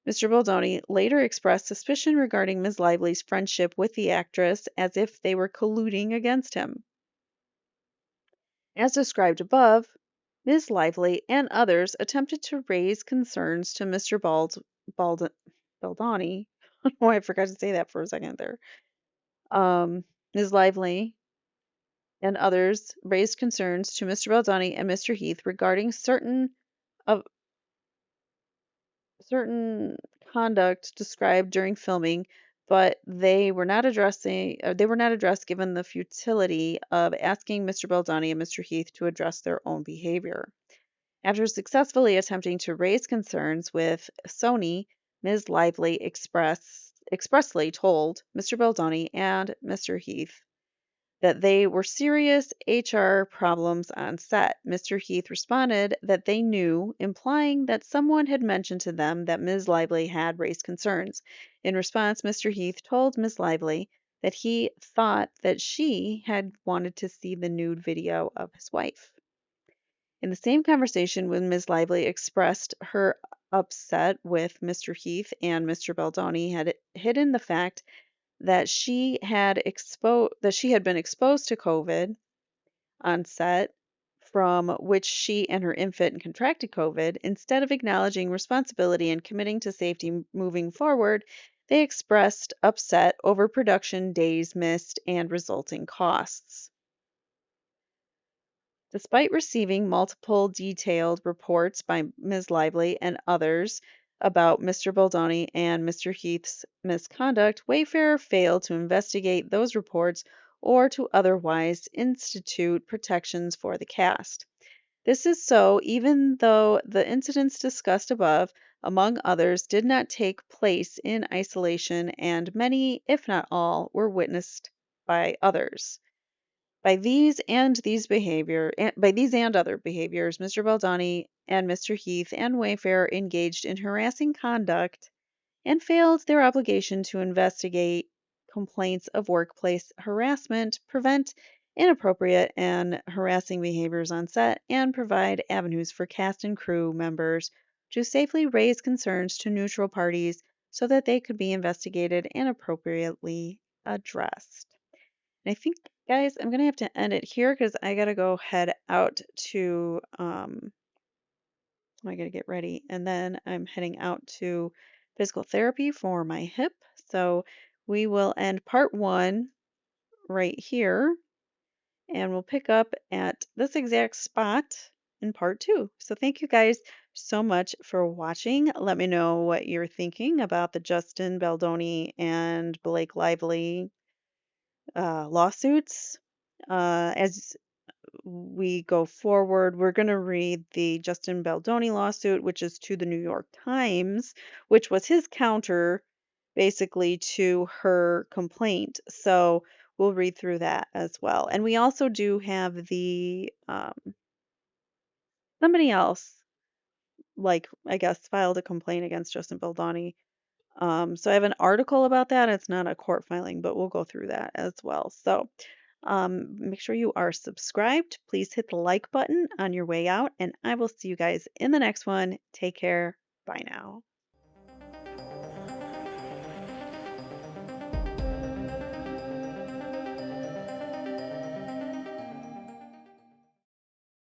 Mr. Baldoni later expressed suspicion regarding Ms. Lively's friendship with the actress as if they were colluding against him. As described above, Ms. Lively and others attempted to raise concerns to Mr. Baldoni. Oh, I forgot to say that for a second there. Ms. Lively and others raised concerns to Mr. Baldoni and Mr. Heath regarding of certain conduct described during filming, but they were not addressed given the futility of asking Mr. Baldoni and Mr. Heath to address their own behavior. After successfully attempting to raise concerns with Sony, Ms. Lively expressly told Mr. Baldoni and Mr. Heath that they were serious HR problems on set. Mr. Heath responded that they knew, implying that someone had mentioned to them that Ms. Lively had raised concerns. In response, Mr. Heath told Ms. Lively that he thought that she had wanted to see the nude video of his wife. In the same conversation, when Ms. Lively expressed her upset with Mr. Heath and Mr. Baldoni had hidden the fact that she had been exposed to COVID on set from which she and her infant contracted COVID, instead of acknowledging responsibility and committing to safety moving forward, they expressed upset over production days missed and resulting costs. Despite receiving multiple detailed reports by Ms. Lively and others about Mr. Baldoni and Mr. Heath's misconduct, Wayfarer failed to investigate those reports or to otherwise institute protections for the cast. This is so even though the incidents discussed above, among others, did not take place in isolation and many, if not all, were witnessed by others. By these and other behaviors, Mr. Baldoni and Mr. Heath and Wayfarer engaged in harassing conduct and failed their obligation to investigate complaints of workplace harassment, prevent inappropriate and harassing behaviors on set, and provide avenues for cast and crew members to safely raise concerns to neutral parties so that they could be investigated and appropriately addressed. And I think, guys, I'm gonna have to end it here because I gotta go head out to I gotta get ready, and then I'm heading out to physical therapy for my hip. So we will end part one right here, and we'll pick up at this exact spot in part two. So thank you guys so much for watching. Let me know what you're thinking about the Justin Baldoni and Blake Lively lawsuits. As we go forward, we're going to read the Justin Baldoni lawsuit, which is to the New York Times, which was his counter basically to her complaint. So we'll read through that as well. And we also do have the somebody else, like I guess, filed a complaint against Justin Baldoni. So I have an article about that. It's not a court filing, but we'll go through that as well. So make sure you are subscribed. Please hit the like button on your way out, and I will see you guys in the next one. Take care. Bye now.